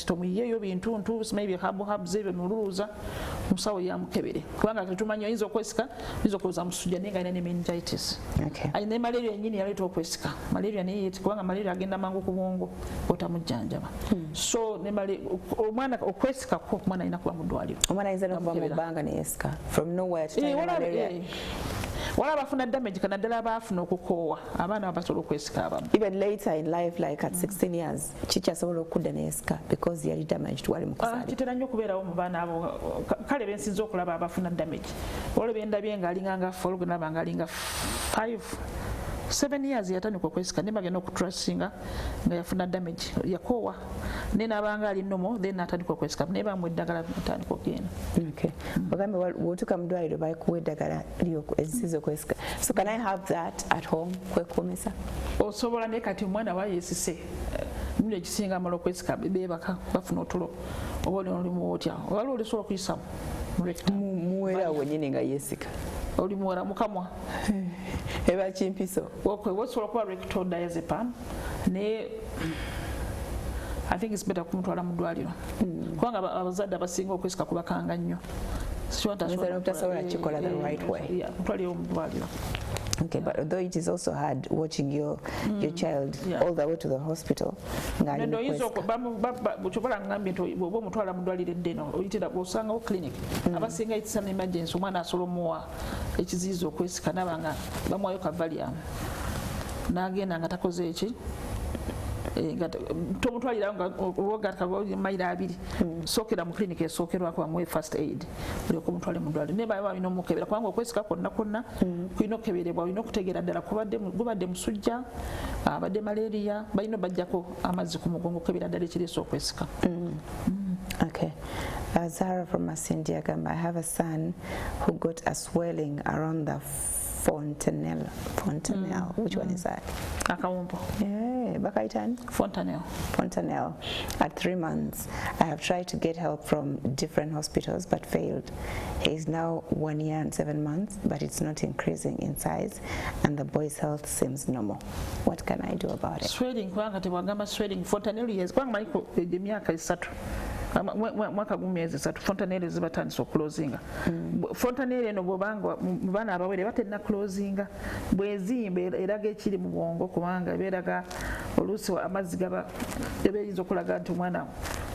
[SPEAKER 2] tomuyiyeyo bintu simanyi byehabuhabs ebyo mululuuza musawo yamukebere kubanga tetumanyi oyinza okwesika oyinza okuloza musujja naye nga alina ne meningitis alina malaria ennyini yaleeta okwesika malaria naye kubanga malaria agenda mangu ku bwongo otamujjanjaba so omwana okwesikako omwana alina kuba mu ddwaliro
[SPEAKER 1] omwana ayinza nokuba mu bbanga neyesika from nowhere
[SPEAKER 2] wala abafuna damage kana ddala abaafuna okukoowa abaana abasobola okwesika abamu
[SPEAKER 1] even later in life like at 16 years kikyasobola okudda neyesika because yali damaged wali mukusali
[SPEAKER 2] kitera nnyo okubeerawo mu baana abo kale bensinza okulaba abafuna damage olwo bendabye nga alinganga olugenda nga alinga 7 years yatandika okwesika ne bagenda okutracinga nga yafuna damage yakoowa naye n'abanga ali nomo then atandika okwesika naye bamuwa eddagala atandika okugenda
[SPEAKER 1] ogambe bw'otuuka mu ddwaliro bakuwa eddagala ezisiza okwesika so can I have that at home kwekuumisa
[SPEAKER 2] osobola naye kati omwana wayeesise muno ekisinga amala okwesika beebaka bafuna otulo oba olimu otya waliwo olisobola okuyisamu
[SPEAKER 1] muweerawo wennyini nga yeesika
[SPEAKER 2] olimuwera mukamwa
[SPEAKER 1] eba kimpiso
[SPEAKER 2] osobola okuba rectal diazepam naye I think it's better kumutwala mu ddwaliro kubanga abazadde abasinga okwesika kubakanga nnyo
[SPEAKER 1] obutasobola kikola the right way
[SPEAKER 2] mutwalire mu ddwaliro
[SPEAKER 1] Okay, but although it is also hard watching your child all the way to the hospital,
[SPEAKER 2] buchobola ngambi nti bwoba omutwala mu ddwaliro eddeno oyitira osangawo clinic abasinga yitisa ne emergency omwana asolomuwa ekiziiza okwesika nabanga bamuwayo kavalium n'agenda nga takoze eki tomutwalira nga mayiro 2 sookera mu clinic esookerwako bamuwe first aid olyoka omutwale mu ddwaliro naye baba balina omukebera kubanga okwesika kwonna kulina okukeberebwa olina okutegeera ddala gubadde musujja abadde malaria balina bajjako amazzi ku mugongo okukebera ddala ekireesa okwesika.
[SPEAKER 1] Okay. Zara from Masindi agamba, I have a son who got a swelling around the Fontanelle. Which one is that?
[SPEAKER 2] Akawumpo.
[SPEAKER 1] Yeah, Bakaitan. Fontanelle. At 3 months, I have tried to get help from different hospitals but failed. He is now 1 year and 7 months, but it's not increasing in size, and the boy's health seems normal. What can I do about it?
[SPEAKER 2] Swelling, swelling. Fontanelle is one micro, the miaka is satu. Mwaka gumyezi 3 fontanelle zibatandise okulozinga. Fontanelle eno bwobanga mu baana abawere batenna closinga bwezimba eraga ekiri mu bwongo kubanga beeraga oluusi amazzi gaba ebeyinza okulaga nti omwana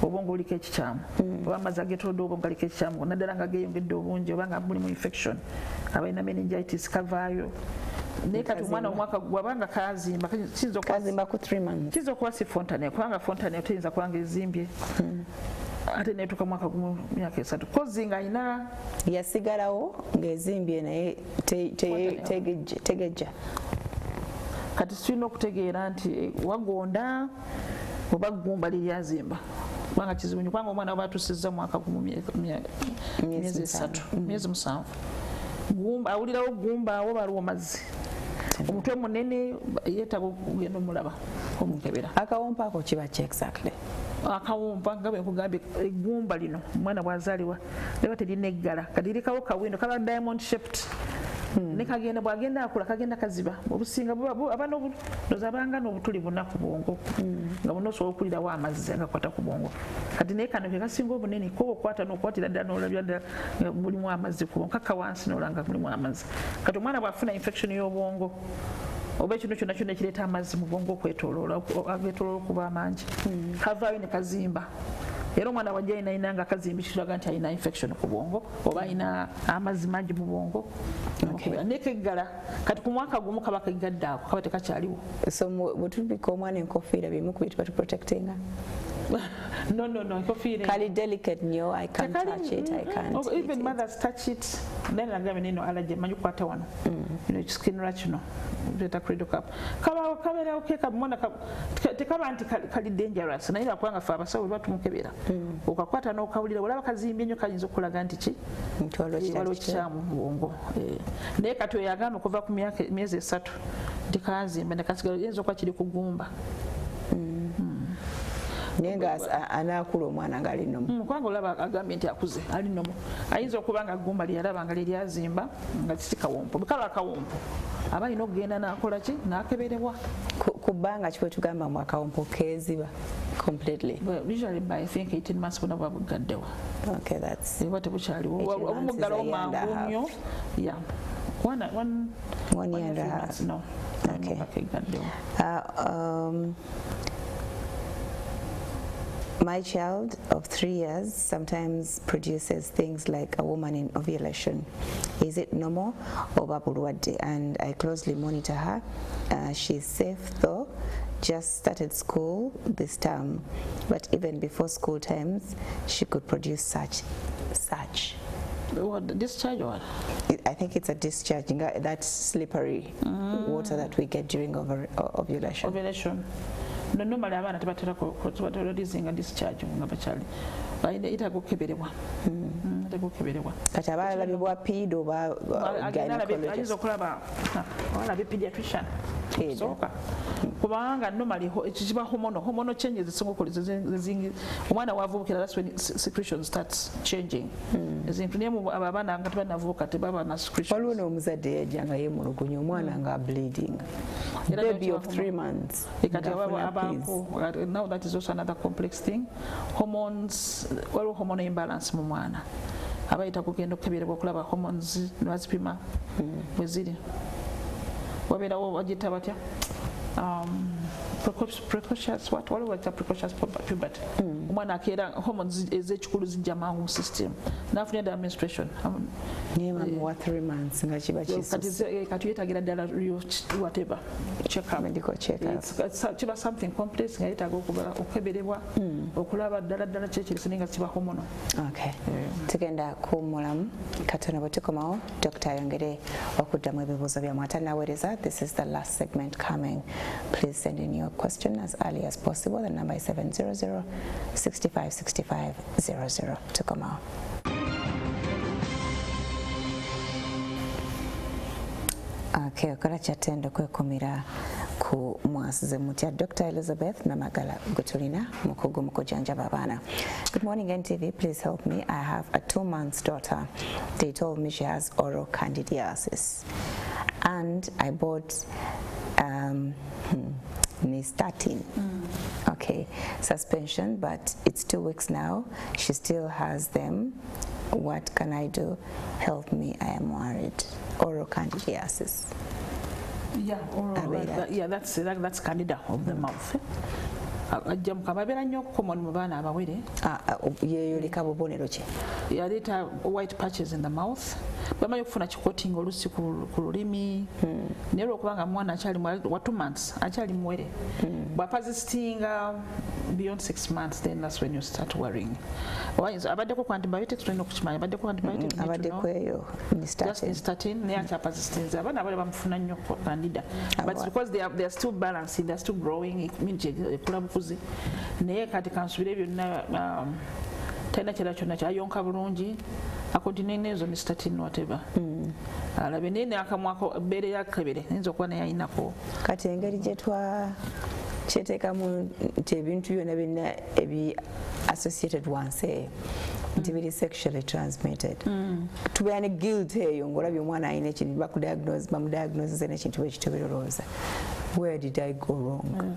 [SPEAKER 2] obwongo buliko ekikyamu oba amazzi agetolodde obwongo galiko ekikyamu naddala nga geeyongedde obungi obanga mulimu infection abalina meningitis kavaayo naye kati omwana omwaka wabanga kazimba
[SPEAKER 1] ku 3 months
[SPEAKER 2] kiyinza okuba si fontanelle kubanga fontanelle teyinza kubanga ezimbye ate netuka mwaka gumu myaka 3 kozi nga ina
[SPEAKER 1] yasigalawo ng'ezimbye naye tegejja
[SPEAKER 2] kati tulina okutegeera nti wagonda oba gumba liryazimba kubanga kizibu nnyo kubanga omwana oba atusizza mwaka gumu myezi 3 myezi 7 gumba awulirawo gumba awo baliwo mazzi omutwe munene yeetaaga okugenda omulaba omukebera
[SPEAKER 1] akawumpa ako kiba ki exactly
[SPEAKER 2] akawumpa nga bwe nkugambye eggumba lino omwana bw'azaalibwa leba terina eggala kati lirikawo kawindo kaba diamond shaped ne kagenda bw'agenda akula kagenda kaziba obusinga abanga n'obutuli buna ku bwongo nga buna osobola okulirawo amazzi agakwata ku bwongo kati naye kano ke kasinga obunene ko okwata n'okwatira ddala n'olabya ddala mulimu amazzi ku bwongo kaka wansi n'olanga mulimu amazzi kati omwana bw'afuna infection y'obwongo oba ekintu kyonna kyonna ekireeta amazzi mu bwongo okwetooloola ageetooloola okuba amangi kavaayo ne kazimba era omwana wajja ayina nga kazimbi kiraga nti alina infection ku bwongo oba alina amazzi mangi mu bwongo nekeggala kati ku mwaka gumu kaba keggadde ako kaba tekakyaliwo
[SPEAKER 1] so bwetubika omwana enkofiira bimu ku bitu batuprotectinga
[SPEAKER 2] no enkofiira
[SPEAKER 1] kali delicate nnyo I can't touch it I can't
[SPEAKER 2] even mothers touch it then nagambye neno allergy manyi kukwata wano skin rash no leta cradle cap kabeerawo keka mwana tekaba nti kali dangerous naye lwakubanga fe abasawo lwatumukebera okakwata n'okawulira olaba kazimbye nnyo kayinza okulaga nti ki waliwo kikyamu mu bwongo naye kati oyo agamba okuva ku myezi 3 nti kazimba nekasigala yinza okuba kiri kugumba
[SPEAKER 1] naye nga anaakula omwana nga ali nomu
[SPEAKER 2] kubanga olaba agambye nti akuze ali nomu ayinza okuba nga gumba lyalaba nga lyeryazimba nga kisi kawompo bwekaba akawompo aba alina okugenda n'akola ki n'akeberebwa
[SPEAKER 1] ku bbanga kikwe tugamba mu akawompo keeziba completely
[SPEAKER 2] usually by I think 18 months buna buba bugaddewo
[SPEAKER 1] okay that's
[SPEAKER 2] eba tebukyaliwo obumuggalawo mangu nnyo yeah 1 year and a half no okay kegaddewo
[SPEAKER 1] my child of 3 years sometimes produces things like a woman in ovulation. Is it normal or babulwadde? And I closely monitor her. She's safe though, just started school this term, but even before school times, she could produce such.
[SPEAKER 2] What, discharge or what?
[SPEAKER 1] I think it's a discharge, that slippery water that we get during ovulation.
[SPEAKER 2] Ovulation. No, normally abaana tebatera releasing and discharge nga bakyali bayita kukeberebwa
[SPEAKER 1] kati abalabibwa PID oba
[SPEAKER 2] ayinza okulaba abalabe Pediatrician soka kubanga normally ekiba hormonal changes zisinga okukoleza omwana wavubukira that's when secretion starts changing ezintu naye abaana nga tebanavubuka tebaba na secretion
[SPEAKER 1] waliwo n'omuzadde yajjanga yemulugunya omwana nga bleeding baby of 3 months now that is also another complex thing hormones waliwo hormonal imbalance mu mwana abayita kugenda okukeberebwa okulaba hormones bazipima bwe ziri wabeerawo wagiyita batya precocious what waliwo precocious puberty omwana akeera hormones ez'ekikulu zijja mangu mu system nafunye ddala menstruation wa 3 months nga kiba
[SPEAKER 2] kati yeetagira ddala whatever
[SPEAKER 1] medical check-up
[SPEAKER 2] kiba something complex nga yeetaaga okukeberebwa okulaba ddala kyekiri nga kiba hormonal.
[SPEAKER 1] Okay, tugenda kuwummulamu katono bwe tukomawo dokita ayongere okuddamu ebibuuzo byammwe atanaweereza. This is the last segment coming. Please send in your question as early as possible. The number is 700 65 65 00. Okay, okola kyatenda kwekomera ku MwasuzeMutya. Dr. Elizabeth Namagala gutulina mukugu mu kujanjaba abaana. Good morning NTV, please help me. I have a 2-month daughter. They told me she has oral candidiasis and I bought nystatin. Okay, suspension, but it's 2 weeks now. She still has them. What can I do? Help me, I am worried. Oral candidiasis.
[SPEAKER 2] Yeah, that's candida of the mouth. Kababera nnyo common mu baana abawere.
[SPEAKER 1] Yeyoleka bubonero ki?
[SPEAKER 2] Yaleeta white patches in the mouth. Bamanyi okufuna kikotinga olusi ku lulimi. Naye olwokubanga mwana akyali wa 2 months, akyali muwere. Bw'apazisitinga beyond 6 months, then that's when you start worrying. Abaddeko ku antibiotics tulina okukimanya. Abaddeko antibiotics.
[SPEAKER 1] Abaddeko eyo
[SPEAKER 2] nystatin naye akyapazisitinze. Abaana abawere bamufuna nnyo candida. But because they are still balancing, they are still growing, it means ekula bukuzi. Naye kati kansubire byonna talina kirala kyonna kyayonka bulungi. Akontinene ezo nystatin whatever. Alabe naye n'akamwako ebbeere yakebere ayinza okuba naye ayinako.
[SPEAKER 1] Kati engeri gye kyeteekamu nti ebintu byonna byonna ebi associated wansi nti biri sexually transmitted. Tubeera ne guilt eyo ng'olabye omwana alina ekintu bamudiagnose n'ekintu bwe kityo birowooza. Where did I go wrong?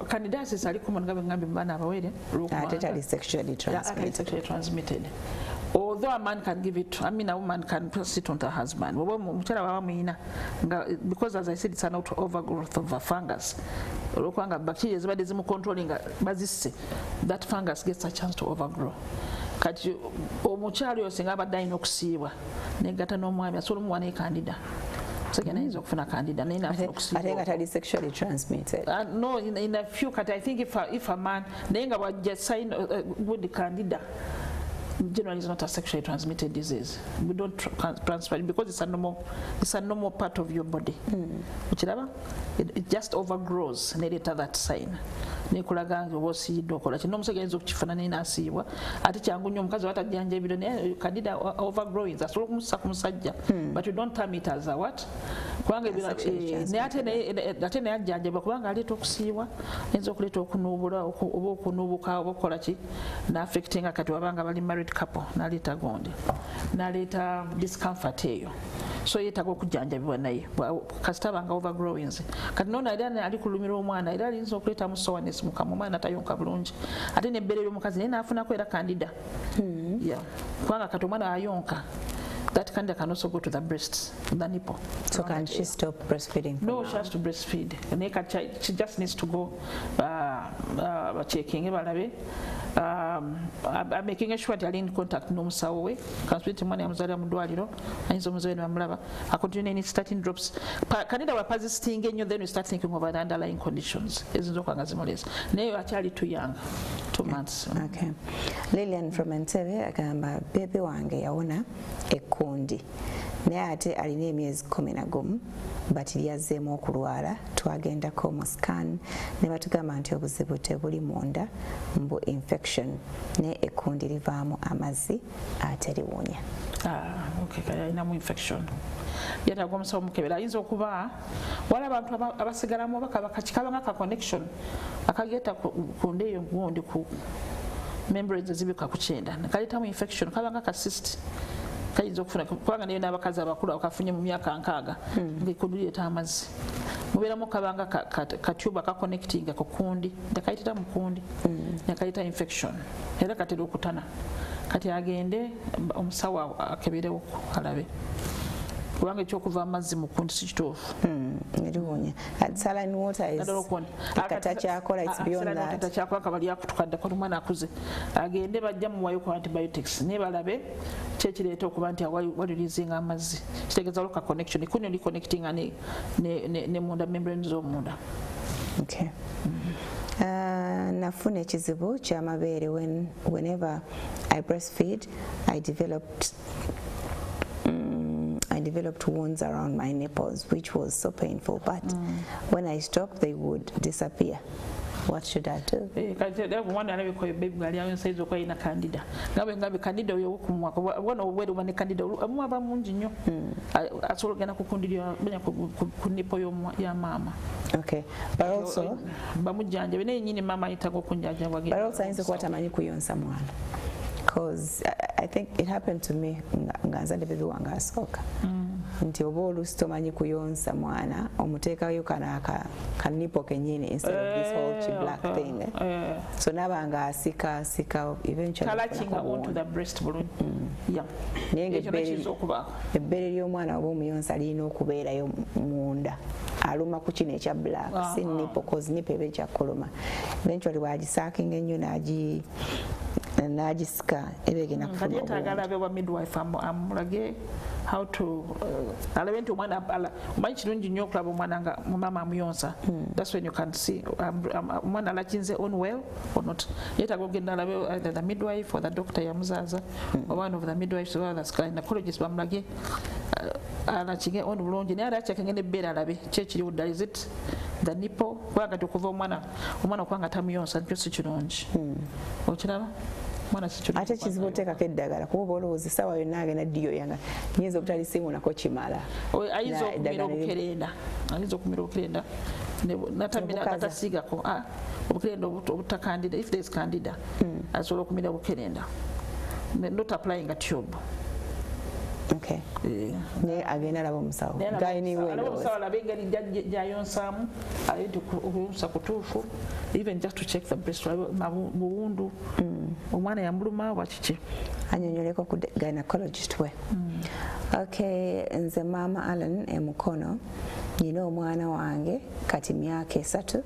[SPEAKER 2] Candidiasis ali common nga bwe baana abawere.
[SPEAKER 1] Totally sexually
[SPEAKER 2] transmitted. Although a man can give it, a woman can pass it on to her husband. Because as I said, it's an overgrowth of a fungus. Bacteria is controlling that fungus gets a chance to overgrow. Kati omukyali osinga abadde alina okusiibwa negata n'omwami asobola omuwa ne candida. So can I often a candida?
[SPEAKER 1] I think that is sexually transmitted.
[SPEAKER 2] No, in a few cases, I think if a man, then about just sign with the candida, generally is not a sexually transmitted disease. We don't transfer it because it's a normal part of your body. It just overgrows. Later that sign. Nekulaga ng'obosiidde okola kino omusajja ayinza okukifaanana n'asiibwa ate kyangu nnyo omukazi watajanjabire naye candida overgrowing asobola okumussa ku musajja but you don't term it as a what kubanga ate naye ajjanjabwa kubanga aleeta okusiibwa ayinza okuleeta okunuubula oba okunuubuka oba okukola ki n'affectinga kati wabanga bali married couple n'aleeta gondi n'aleeta discomfort eyo so yeetaaga okujjanjabibwa naye kasita abanga overgrowing kati nono era ali kulumira omwana era alinza okuleetamu sourness mukamwa omwana tayonka bulungi ate n'ebbeere y'omukazi naye n'afunako era candida kubanga kati omwana ayonka that candida can also go to the breasts, the nipple.
[SPEAKER 1] So can she stop breastfeeding?
[SPEAKER 2] No, she has to breastfeed. She just needs to go checking. I'm making sure that I'm in contact no musawe. Can speak to money amuzali amudwaliro. Ayinza omuzawe n'amulaba. Continue any starting drops. Candida wapazisitinga ennyo then we start thinking about the underlying conditions. Ezinzo kwanga zimuleza. Naye akyali too young. 2 months.
[SPEAKER 1] Okay. Lillian from Entebbe agamba baby wange yawona ekkundi naye ate alina emyezi 11 but lyazzeemu okulwala twagendako mu scan ne batugamba nti obuzibu tebuli munda mbu infection naye ekkundi livaamu amazzi ate liwonya.
[SPEAKER 2] Okay, kaya alinamu infection yetaaga omusawo omukebera ayinza okuba wala abantu abasigalamu oba kikaba nga ka connection akageta ku ndeeyo gundi ku membranes ezibika ku kyenda kaleetamu infection kaba nga ka cyst kayinza okufuna kubanga naye n'abakazi abakulu akafunye mu myaka 6 ng'ekulireeta amazzi mubeeramu kabanga katyuba kakonectinga ku kundi tekayitira mu kundi nekayita infection era katera okutana kati agende omusawo akeberewo alabe kubanga ekyokuva amazzi mu kundi si kituufu
[SPEAKER 1] eriwonya saline water is akata kyakola it's beyond that
[SPEAKER 2] akata kyakola kabali akutukadde kwa omwana akuze agende bajja muwayo ku antibiotics ne balabe kyekireeta okuba nti walirizinga amazzi kitegeeza loka connection ikuno li connecting ne munda membrane z'omunda.
[SPEAKER 1] Okay. Nafuna ekizibu ky'amabeere whenever I breastfeed I developed wounds around my nipples, which was so painful. But when I stopped, they would disappear. What should I do?
[SPEAKER 2] One baby Galian says, okay, in a candida. Now we have a candida, one of where one candida, Maba Munjino. I saw Gana Kunipo, your mamma.
[SPEAKER 1] Okay, but also,
[SPEAKER 2] Bamujan, Mama Itago Kunja,
[SPEAKER 1] but also, I what am I on someone? Because I think it happened to me, Ganza de Baby Wanga Soka. Nti oba olustomanyi kuyonsa mwana omuteekayo kanipo kenyini instead of this whole black thing. So nabanga asika eventually
[SPEAKER 2] kalachinga onto the breast balloon. Yeah.
[SPEAKER 1] Ebbere ly'omwana oba omuyonsa lirina okubeerayo munda aluma ku kino ekya black si nipo cause nipo eba ekya kuluma. Eventually wagisaakinga ennyo n'agisika eba egenda kufuna obulungi.
[SPEAKER 2] Yetagala abewa midwife amulage how to alabe nti omwana omanyi kirungi nnyo okulaba omwana nga mama amuyonsa. That's when you can see omwana alakinze on well or not. Yetaaga ogenda alabe either the midwife or the doctor yamuzaaza or one of the midwives or the gynecologist bamulage alakinge on bulungi naye alakyakenge n'ebbeere alabe ki ekiriwo ddala. Is it the nipple kubanga kati okuva omwana okubanga tamuyonsa nikyo si kirungi. Okiraba
[SPEAKER 1] ate kizibu oteekako eddagala kuba olowooza essaawa yonna agenda ddiyo yanga nyinza obutalisingunako kimala.
[SPEAKER 2] Ayinza okumira obukerenda natasiigako obukerenda obutakandida if there is candida asobola okumira obukerenda not applying a tube.
[SPEAKER 1] Okay. Ne agenda alaba omusawo
[SPEAKER 2] omusawo alabe engeri gyayonsaamu ayinza okuyonsa kutuufu even just to check the breast buwundu omwana yamuluma oba kiki
[SPEAKER 1] anyonyoleko ku gynecologist we. Okay, nze Mama Allen Emukono nina omwana wange kati myaka 3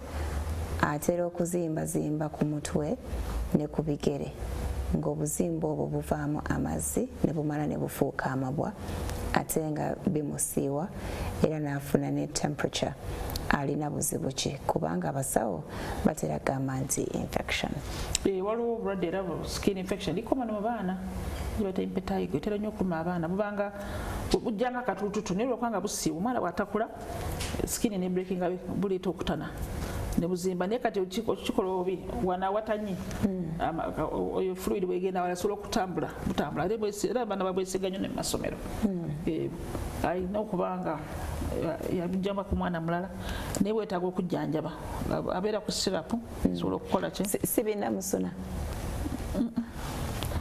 [SPEAKER 1] atera okuzimbazimba ku mutwe ne ku bigere ng'obuzimba obwo buvaamu amazzi ne bumala ne bufuuka amabwa ate nga bimusiiwa era n'afuna ne temperature. Alina buzibu ki kubanga abasawo batera gamba nti infection.
[SPEAKER 2] Waliwo obulwadde era skin infection likoma no mu baana gibata impetigo etera nnyo okuma abaana bubanga bujjanga katututu naye lwokubanga busiiwa omwana bw'atakula skin ne breaking buleeta okutana ne buzimba naye kati kikola obi wanawatanyi oyo fluid bwegenda walasobola okutambula butambula era abaana babwesiga nnyo ne mu masomero alina okubanga yabijjamba ku mwana mulala naye bwetaaga okujjanjaba abeera ku sirapu sobola okukola ki
[SPEAKER 1] sibina musuna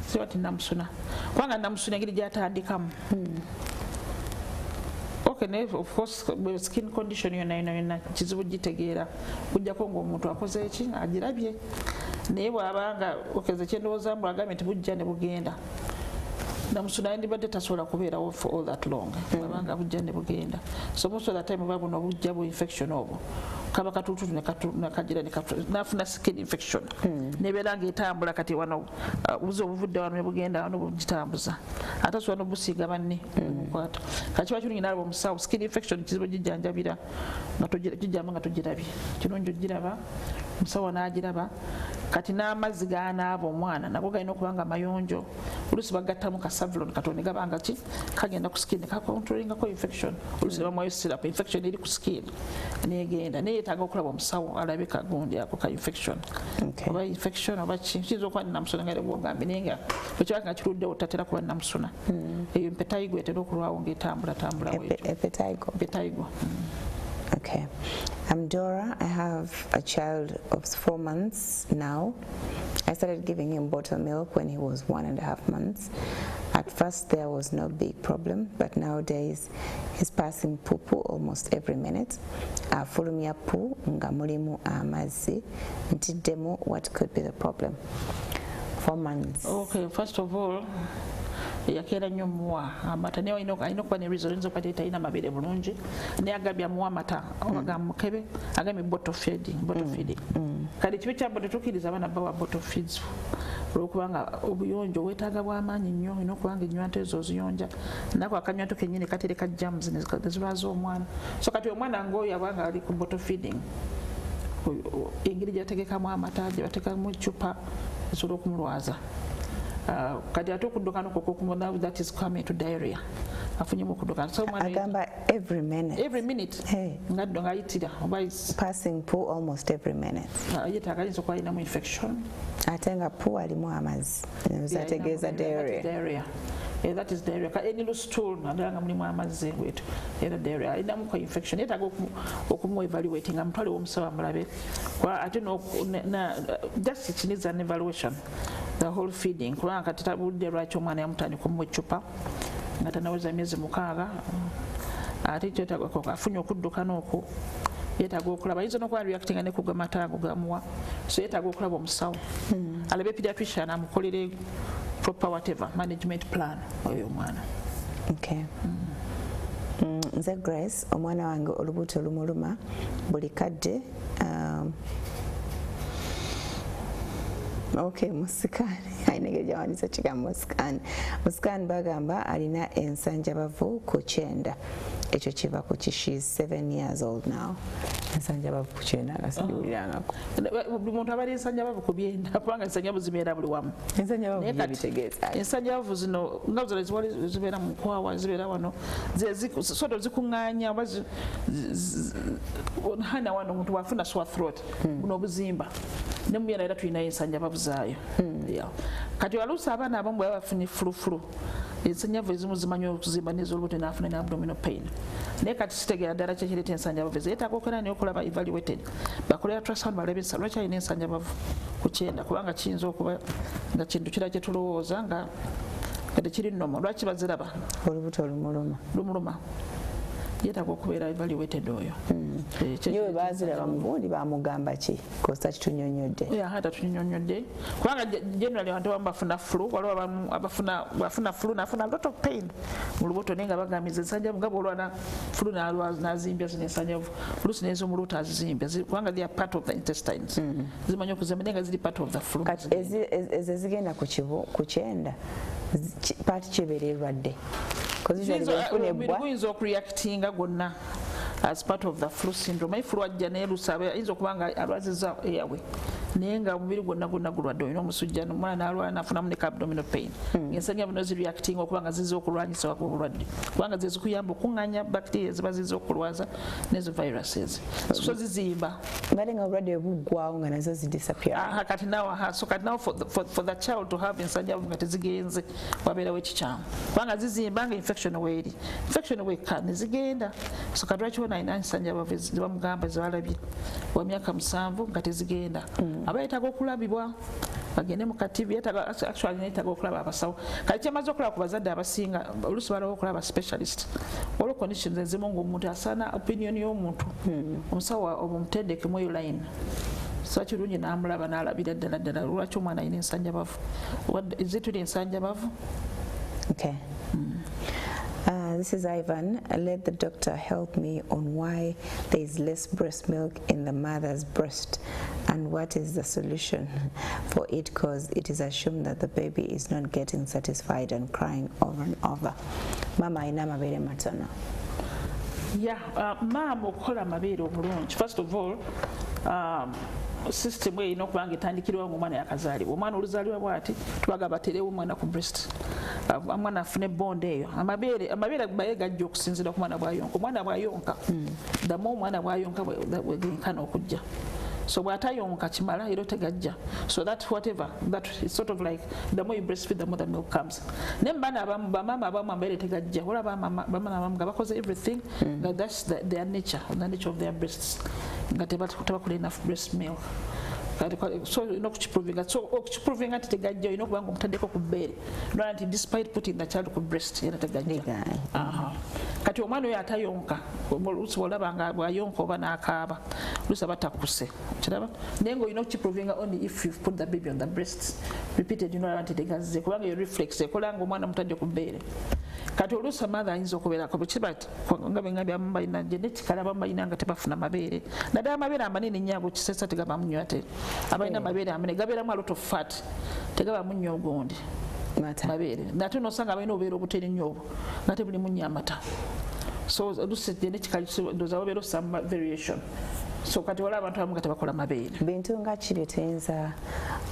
[SPEAKER 2] siwati namusuna kubanga namusuna engeri gyatandikamu. Of course, skin condition yonna kizibu gitegeera kujjako ng'omuntu akoze eki agirabye naye bw'abanga okeze kyendowoozamu agambye nti bujja ne bugenda namusuna yandibadde tasobola kubeerawo for all that long abanga bujja ne bugenda so most of the time oba buno bujja bu infection obwo kaba katututu nekagira nafuna skin infection nebeera ng'etambula kati wano buzi obuvudde wano ne bugenda wano bugitambuza ate asobola n'obusiiga banne mukwata kati kiba kirungi nalaba omusawo skin infection kizibu gijjanjabira gijjamba nga togirabye kirungi ogiraba omusawo n'agiraba kati n'amazzi g'anaaba omwana nago galina okuba nga mayonjo oluusi bagattamu ka savlon katoni gabanga ki kagenda ku skin kakontrolingako infection oluusi bamwayo syrup infection eri ku skin negenda naye yeetaaga okulaba omusawo alabe kagundi ako ka infection oba infection oba kiyinza okuba nnamusuna nga bwogambye naye nga bwekiba nga kiruddewo tatera kuba nnamusuna eyo empetayigo etera okulwawo ng'etambulatambula empetayigo.
[SPEAKER 1] Okay. I'm Dora. I have a child of 4 months now. I started giving him bottle milk when he was 1.5 months. At first there was no big problem, but nowadays he's passing poo-poo almost every minute. Fulumia poo nga mulimu amazzi ntiddemu. What could be the problem? 4 months.
[SPEAKER 2] Okay, first of all, yakeera nnyo muwa amata naye alina okuba ne reason oyinza okuba talina mabeere bulungi naye agambye amuwa amata obaga mukebe agambye bottle feeding kale kibe kyabbo tetukkiriza abaana bawa bottle feeds olwokubanga obuyonjo bwetaaga bw'amaanyi nnyo olina okuba nga ennywanto ezo oziyonja nako akanywanto kennyini katereka germs nezirwaza omwana so kati omwana ng'oyo abanga ali ku bottle feeding engeri gyategekamu amata gye bateekamu ecupa esobola okumulwaza kati ate okuddukana okwo that is coming to diarrhea afunyemu okudduka so omwana
[SPEAKER 1] agamba every minute
[SPEAKER 2] ngaddo ngayitira
[SPEAKER 1] passing poo almost every minute
[SPEAKER 2] yetaaga ayinza okuba alinamu infection
[SPEAKER 1] ate nga poo alimu amazzi zategeeza diarrhea.
[SPEAKER 2] Yeah, that is diarrhea. Any loose stool, nadala nga mulimu amazzi wetu. Era diarrhea. Inamu kwa infection. Yetaaga okumu evaluating. I'm probably omusawo amulabe. Kwa ate no just it needs an evaluation. The whole feeding. Kubanga kati tabudde lwaki omwana yamutandika okumuwa eccupa nga tanaweza emyezi 6. Ate ekyo yetaaga afunye okudduka n'okwo. Yetaaga okulaba ayinza n'okuba reactinga ne ku gamata ago gamuwa. So yetaaga okulaba omusawo. Alabe pediatrician amukolere proper whatever management plan oyo mwana.
[SPEAKER 1] Okay. Nze Grace omwana wange olubuto lumuluma buli kadde okay musikani ayinege wanisa kigambo musikani bagamba alina ensanjabavu ku 9 ekyo kiva ku she's 7 years old now. Ensanjabavu ku 9 agasiwulirangako
[SPEAKER 2] buli muntu abali ensanjabavu ku 9 kubanga ensanjabavu zibeera buli wamu.
[SPEAKER 1] Ensanjabavu bitegeeza
[SPEAKER 2] ensanjabavu zino nga zole ziwali zibeera mu nkwawa zibeera wano soto zikuŋŋaanya oba hana wano omuntu wafuna sore throat buno obuzimba ne muyana era tulinayo ensanjabavu zaayo. Kati oluusi abaana abamu bwe bafunye fulufulu ensanjabavu ezimu zimanyi okuzimba n'ez'olubuto n'afuna ne abdominal pain. Naye kati kitegeera ddala kyekireeta ensanjabavu ezo yetaaga okwera n'okulaba evaluated bakolera ultrasound balebe lwaki alina ensanjabavu ku 9 kubanga kiyinza okuba nga kintu kira kye tulowooza nga tekiri nnomo. Lwaki baziraba?
[SPEAKER 1] Olubuto lumuluma. Yetaaga okubeera evaluated oyo. Nyewe baziraba mugundi bamugamba ki kosta kitunyonyodde?
[SPEAKER 2] Hata tunyonyodde kubanga generally abantu abamu bafuna flu waliwo abafuna flu nafuna a lot of pain mu lubuto naye nga bagamiza ensanjabavu nga bwolwana flu nazimbya zino ensanjabavu oluusi n'ez'omuluuto azizimbya kubanga they are part of the intestines zimanyi okuzimba naye nga ziri part of the flu.
[SPEAKER 1] Kati ezo ezigenda ku 9 paati kibeera erwadde
[SPEAKER 2] guyinza okureactinga gonna as part of the flu syndrome. Flu ajja naye lusaba ayinza okuba nga alwaziza eyawe naye nga omubiri gwonna gulwadde olina omusujja omwana n'alwala nafunamu ne abdominal pain. Ensanjabavu no zireacting okuba nga ziza okulwanyisa obulwadde kubanga ze zikuyamba okuŋŋaanya bacteria ziba ziza okulwaza n'ezo viruses so zizimba
[SPEAKER 1] ngale nga obulwadde buggwawo nga nazo zidisappear.
[SPEAKER 2] Kati nawo for the child to have ensanjabavu nga tezigenze wabeerawo ekikyamu kubanga zizimba nga infection wekka ne zigenda. So kati lwaki wona alina ensanjabavu zibamugamba zibalabye wa myaka 7 nga tezigenda aba yetaaga okulabibwa bagende mu kativi yetaaga okulaba abasawo. Kati kyamaze okulaba ku bazadde abasinga oluusi balawo okulaba specialist olwo conditions ezimu ng'omuntu asaana opinion y'omuntu omusawo omutendeke mu eyo line so kirungi n'amulaba n'alabira ddala lwaki omwana alina ensanjabavu zituli ensanjabavu.
[SPEAKER 1] Okay. This is Ivan. Let the doctor help me on why there is less breast milk in the mother's breast and what is the solution for it, because it is assumed that the baby is not getting satisfied and crying over and over. Mama ina mabere matono.
[SPEAKER 2] Mama okukola amabeere obulungi. First of all, system erina okuba nga etandikirwa ng'omwana yakazaalibwa. Omwana oluzaalibwa bw'ati twagamba baterewo omwana ku breast omwana afune bond eyo. Amabeere baye gajja okusinziira ku mwana bw'ayonka. Omwana bw'ayonka ddamu omwana bw'ayonka bwegenkana okujja. So bw'atayonka kimala era tegajja. So that whatever that is sort of like the more you breastfeed the more the milk comes. Ne bamaama abamu amabeere tegajja. Wala bamaama abamu nga bakoze everything that that's their nature, the nature of their breasts. Nga tebakola enough breast milk. So okukiprovinga nti tegajja olina okuba nga omutaddeko ku bbeere nolwa nti despite putting the child ku breast yena tegajja. Kati omwana oyo atayonka oluusi olaba nga bw'ayonka oba n'akaaba oluusi aba takuse kiraba naye nga olina okukiprovinga only if you put the baby on the breast repeated nolaba nti tegazze kubanga yo reflex ekola nga omwana mutadde ku bbeere. Kati oluusi mother ayinza okubeerako bwekiba nga bengambye abamu balina genetically abamu balina nga tebafuna mabeere naddala amabeere amanene nnyo ago kisesa tegabamu nnyo ate abalina amabeere amanene gabeeramu a lot of fat tegabamu nnyo ogundi mabeere nate nosanga balina obubeera obuteri nnyo obwo nga tebulimu nnyo amata. So oluusi genetically ndoza wabeera some variation so kati wala abantu abamu tebakola mabeere.
[SPEAKER 1] Bintu nga ki bye tuyinza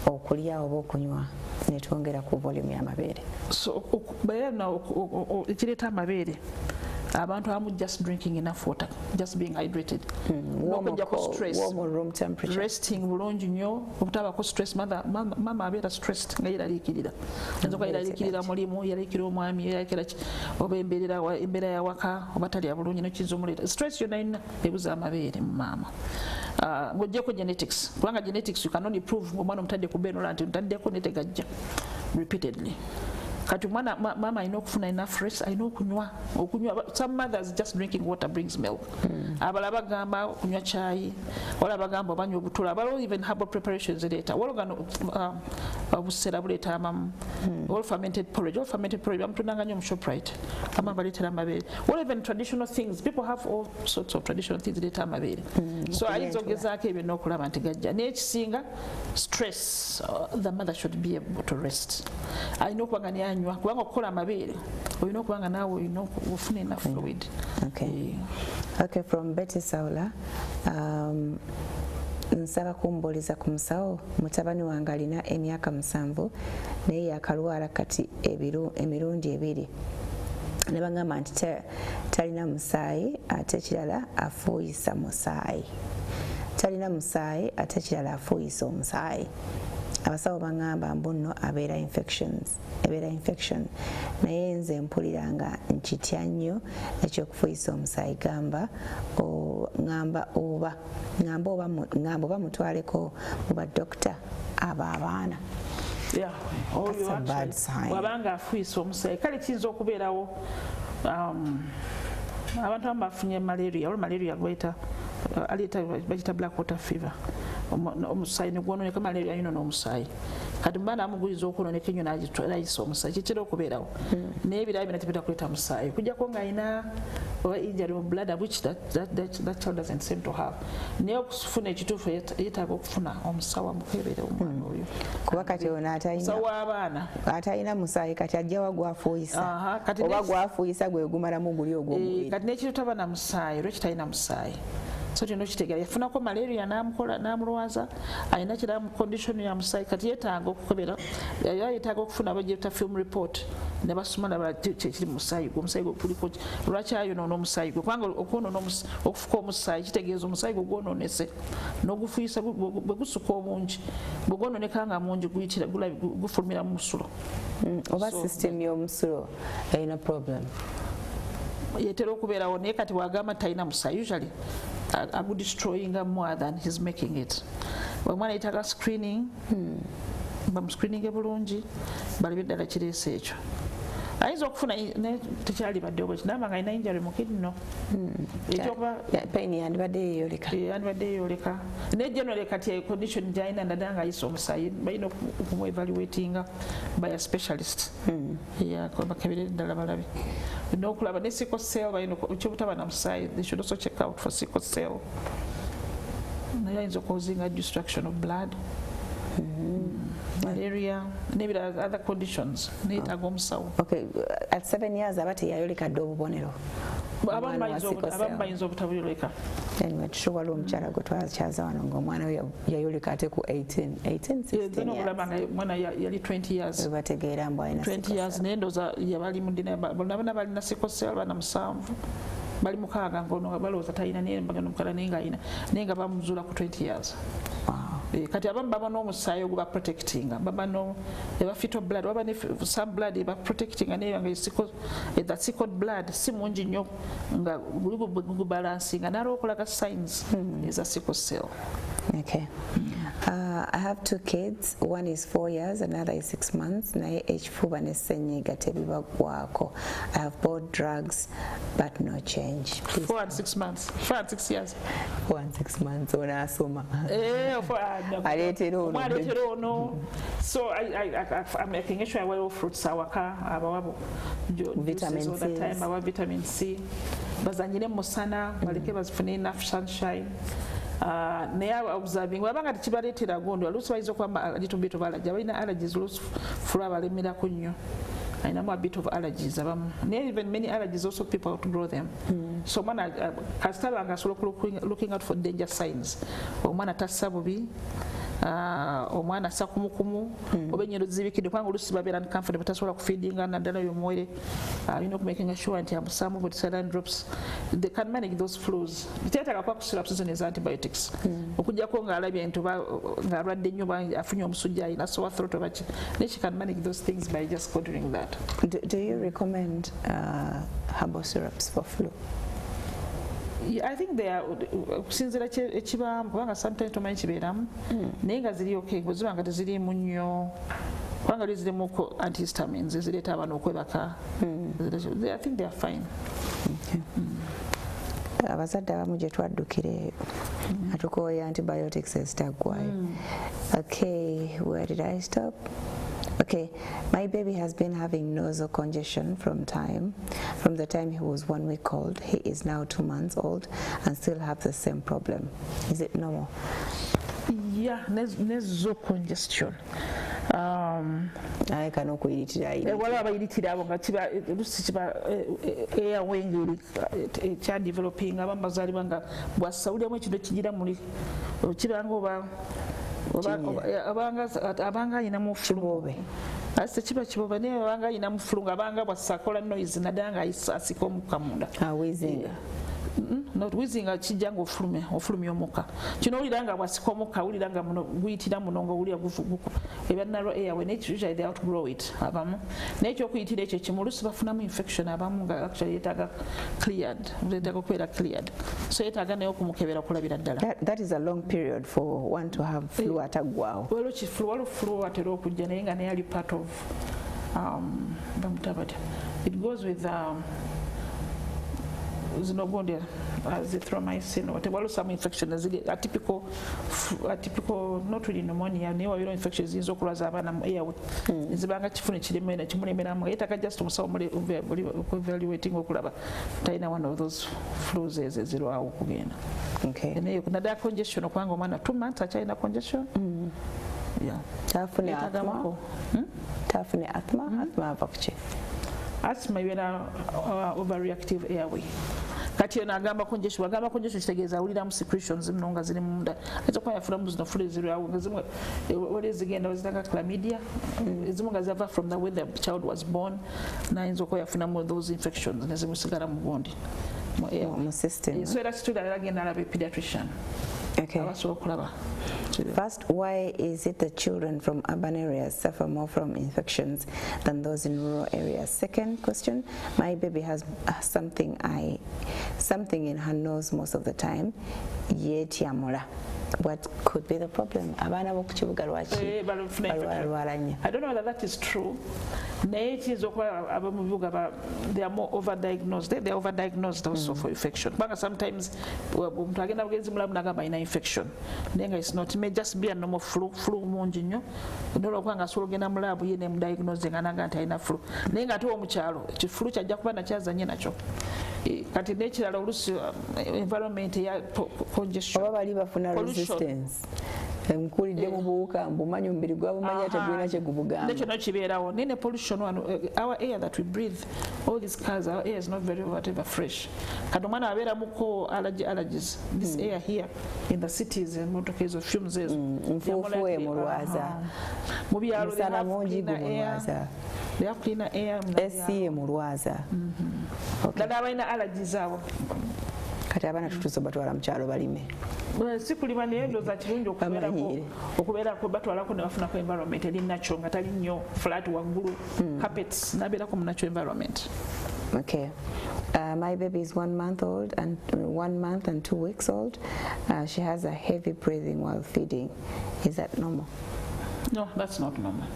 [SPEAKER 1] okulya oba okunywa ne twongera ku volume y'amabeere?
[SPEAKER 2] So ekireeta amabeere abantu abamu just drinking enough water, just being hydrated. N'okujjako stress,
[SPEAKER 1] warm room temperature,
[SPEAKER 2] resting bulungi nnyo, obutabako stress. Mama abeera stressed nga yeraliikirira, enzoka yeraliikirira mulimu, yeraliikirira omwami, yeraliikirira oba embeera yawaka oba talya bulungi n'ekiyinza omuleeta stress yonna yonna ebuza amabeere mu maama. Ng'oggyeko genetics, kubanga genetics you cannot prove omwana omutadde ku beenola nti ntaddeko netegajja repeatedly. Kati mama alina okufuna enough rest, alina okunywa. Some mothers just drinking water brings milk. Abalala bagamba okunywa chai, wala bagamba banywa obutula, abala even herbal preparations later. Wala obusera buleeta amamu. All fermented porridge bamutundanga nnyo mu Shoprite. Ama baleetera amabeere. Wala even traditional things. People have all sorts of traditional things leeta amabeere. So ayinza ogezaako ebyo n'okulaba nti gajja. N'ekisinga stress, the mother should be able to rest. Alina okuba nga nywa kubanga okukola amabeere olina okuba nga naawe olina ofuna enough fluid.
[SPEAKER 1] Okay, from Betty Saula, nsaba kumbuuliza ku musawo, mutabani wange alina emyaka 7 naye yakalwala kati emirundi 2. Ne bagamba nti talina musaayi ate kirala afuuyisa musaayi. Talina musaayi ate kirala afuuyisa omusaayi. Abasawo bangamba mbu nno abeera infection naye nze mpuliranga nkitya nnyo ekyokufuuyisa omusaayi. Ngamba oba mutwaleko mu badokita ab'abaana.
[SPEAKER 2] Wabanga afuuyisa omusaayi kale kiyinza okubeerawo abantu abamu bafunye malaria bagita black water fever. Omusaayi ne gwononeka, malaria yino n'omusaayi. Kati mbaana amuguliza okwononeka ennyo n'ayisa omusaayi, kitera okubeerawo. Naye ebirala byonna tebirina kuleeta musaayi. Kujjako ng'alina injury of blood which that child doesn't seem to have. Naye okufuna ekituufu yeetaaga okufuna omusawo amukeberere omwana oyo.
[SPEAKER 1] Kuba kati ono atalina musaayi kati ajja wa gwafuuyisa oba gwafuuyisa gwe gumalamu guli ogw'omubiri.
[SPEAKER 2] Kati n'ekiro taba na musaayi lwaki talina musaayi. So tino kitegeera yafunako malaria n'amulwaza, alina kiramu condition ya musaayi kati yeetaaga okukebera, yeetaaga okufuna abajeta film report ne basoma kiri musaayi omusaayi guliko lwaki ayonoona omusaayi gwe. Kubanga okufuka omusaayi kitegeeza omusaayi gwe gwononese n'ogufuuyisa bwe gusuka obungi bwe gwononeka nga mungi gufulumira mu musulo
[SPEAKER 1] oba system y'omusulo erina problem.
[SPEAKER 2] Yetera okubeerawo naye kati wagamba talina musaayi usually destroying more than he's making it. Omwana yetaaga screening, bamuscreeninge bulungi balabe ddala kireese ekyo. Ayinza okufuna tekyali badde obwekyo namba nga alina injury mu kidno
[SPEAKER 1] pain yandibadde
[SPEAKER 2] yeeyoleka naye generally kati condition gyalina naddala nga ayisa omusaayi balina okumuevaluatinga by a specialist bakebere ddala balabe n'okulaba ne sickle cell balina ekyobutaba na musaayi they should also check out for sickle cell. Naye ayinza okuzinga destruction of blood, malaria, maybe other conditions. Neetaaga omusawo.
[SPEAKER 1] Okay, at 7 years aba teyayolekadde obubonero.
[SPEAKER 2] Abamu bayinza obutabuleka.
[SPEAKER 1] Anyway, tusobola omukyala gwe twakyaza wano ng'omwana we yayoleka ate ku 16 years.
[SPEAKER 2] Mwana yali 20 years.
[SPEAKER 1] Bategeera mbu alina
[SPEAKER 2] 20 years naye ndowooza yabali mu ddina bonna balina sickle cell bana 7. Bali mukaaga ngono balowooza talina naye mbagano mukala naye ng'alina naye nga bamuzuula ku 20 years. Kati abamu baba n'omusaayi oguba protecting, baba no eba fetal blood, baba ne some blood eba protecting naye nga that sickle blood si mungi nnyo nga gubalancing nalwo okulaga signs eza sickle cell.
[SPEAKER 1] Okay. I have 2 kids. One is 4 years, another is 6 months. Naye ekifuba ne ssenyiga tebibagwako. I have bought drugs but no change.
[SPEAKER 2] 4 and 6 months. 4 and 6 years.
[SPEAKER 1] 4 and 6 months onasoma.
[SPEAKER 2] Aleetera ono. So I'm making sure I wear fruits awaka abawabo.
[SPEAKER 1] Vitamin C.
[SPEAKER 2] Abawa vitamin C. Bazanyire musana baleke bazifune enough sunshine. Naye observing wabanga tekibaleetera gondi oluusi bayinza okuba a little bit of allergy balina allergies oluusi fula balemerako nnyo ayinamu a bit of allergies abamu naye even many allergies also people outgrow them so omwana kasitaba nga asobola looking out for danger signs omwana tassa bubi omwana assa kumukumu oba enyindo zibikidde kubanga oluusi babeera uncomfortable tasobola kufeedinga naddala oyo omuwere alina okumakinga sure nti amusaamu buli saline drops they can manage those flus teetaaga kuba kusula seasons antibiotics okugjako ng'alabye nti ng'alwadde nnyo afunye omusujja alina sore throat oba ki naye she can manage those things by just controlling that.
[SPEAKER 1] Do you recommend herbal syrups for flu?
[SPEAKER 2] Yeah, I think they are kusinzira ekibaamu kubanga sometimes tomanyi kibeeramu naye nga ziri okay bweziba nga teziriimu nnyo kubanga li zirimu antihistamines ezireeta abaana okwebaka I think they are fine.
[SPEAKER 1] Abazadde abamu gye twaddukire atukooya antibiotics ezitaggwayo. Okay, where did I stop? Okay, my baby has been having nasal congestion from the time he was 1 week old. He is now 2 months old and still have the same problem. Is it normal?
[SPEAKER 2] Yeah, nasal congestion.
[SPEAKER 1] Ayekana okuyiritira
[SPEAKER 2] waliwo abayiritira abo nga lusi kiba airway ngeri ekyadeveloping abamu bazaalibwa nga bwasawuliramu ekintu ekigira muli kibanga abanga ayinamu fulubobe ase kiba kiboba naye abanga ayinamu fulu nga abanga bwasakola noise naddala nga asika omukka munda
[SPEAKER 1] wizinga
[SPEAKER 2] wizinga kijja nga ofulumya omukka kino owulira nga bwasika omukka owulira nga guyitira muno nga owulira ebyanarrow airway naye usually they outgrow it abamu naye ekyokuyitira ekyo kimu oluusi bafunamu infection abamu nga actually yeetaaga okubeera cleared so yeetaaga naye okumukebera okulabira ddala.
[SPEAKER 1] That is a long period for one to have flu ataggwawo.
[SPEAKER 2] Waliwo flu atera okujja naye nga naye ali part of it goes with zinogondera azithromycin whatever some infection atypical not really pneumonia naye wabira infection ziyinza okulwaza abaana mu airway nezibanga kifune kirime na kimulemeramu yeetaaga just omusawo evaluating okulaba talina one of those flus ezirwawo okugenda naye naddala congestion okubanga omwana 2 months akyalina congestion
[SPEAKER 1] tafune asthma ava kuki
[SPEAKER 2] asthma ibeera overreactive airway kati eno agamba congestion kitegeeza awuliramu secretions muno nga ziri munda ayinza okuba yafulamu zino fulu ezirwawo nga zimu wali ezigenda wezitanga chlamydia ezimu nga zava from the way the child was born nayinza okuba yafunamu those infections nezimusigala mu gundi
[SPEAKER 1] mu system.
[SPEAKER 2] So era kitulala agenda alaba pediatrician.
[SPEAKER 1] Okay. First, why is it that children from urban areas suffer more from infections than those in rural areas? Second question, my baby has something in her nose most of the time. What could be the problem? I don't know
[SPEAKER 2] whether that is true. They are more overdiagnosed. They are overdiagnosed also for infection. But sometimes infection. It's not. It may just be a normal flu. Monjinyo. No longer sologena mulabu ye name diagnosing anaganta ina flu. Nenga tu omuchalo. Flu cha jakuba na chaza nye nacho. Kati nature olusi environment ya congestion.
[SPEAKER 1] Resistance. Mkulidde mu buwuka mbumanyi omubiri gwabumanya tegulina kye gubugamba.
[SPEAKER 2] Nekyo kibeerawo nene pollution our air that we breathe all these cars our air is not very whatever fresh kati omwana abeera muko allergies this air here in the cities emotoka ezo fumes ezo
[SPEAKER 1] nfuufu emulwaza
[SPEAKER 2] mu byalo
[SPEAKER 1] musana mungi gumulwaza
[SPEAKER 2] they have cleaner air
[SPEAKER 1] esi emulwaza
[SPEAKER 2] ddala abalina allergies abo
[SPEAKER 1] kati abaana tutuuse batwala mu kyalo balime
[SPEAKER 2] si kulima naye ndowooza kirungi okubeerako batwalako ne bafunako environment eri natural nga tali nnyo flat waggulu carpets nabeerako mu natural environment.
[SPEAKER 1] Okay. My baby is 1 month old and 1 month and 2 weeks old. She has a heavy breathing while feeding. Is that normal?
[SPEAKER 2] No, that's not normal.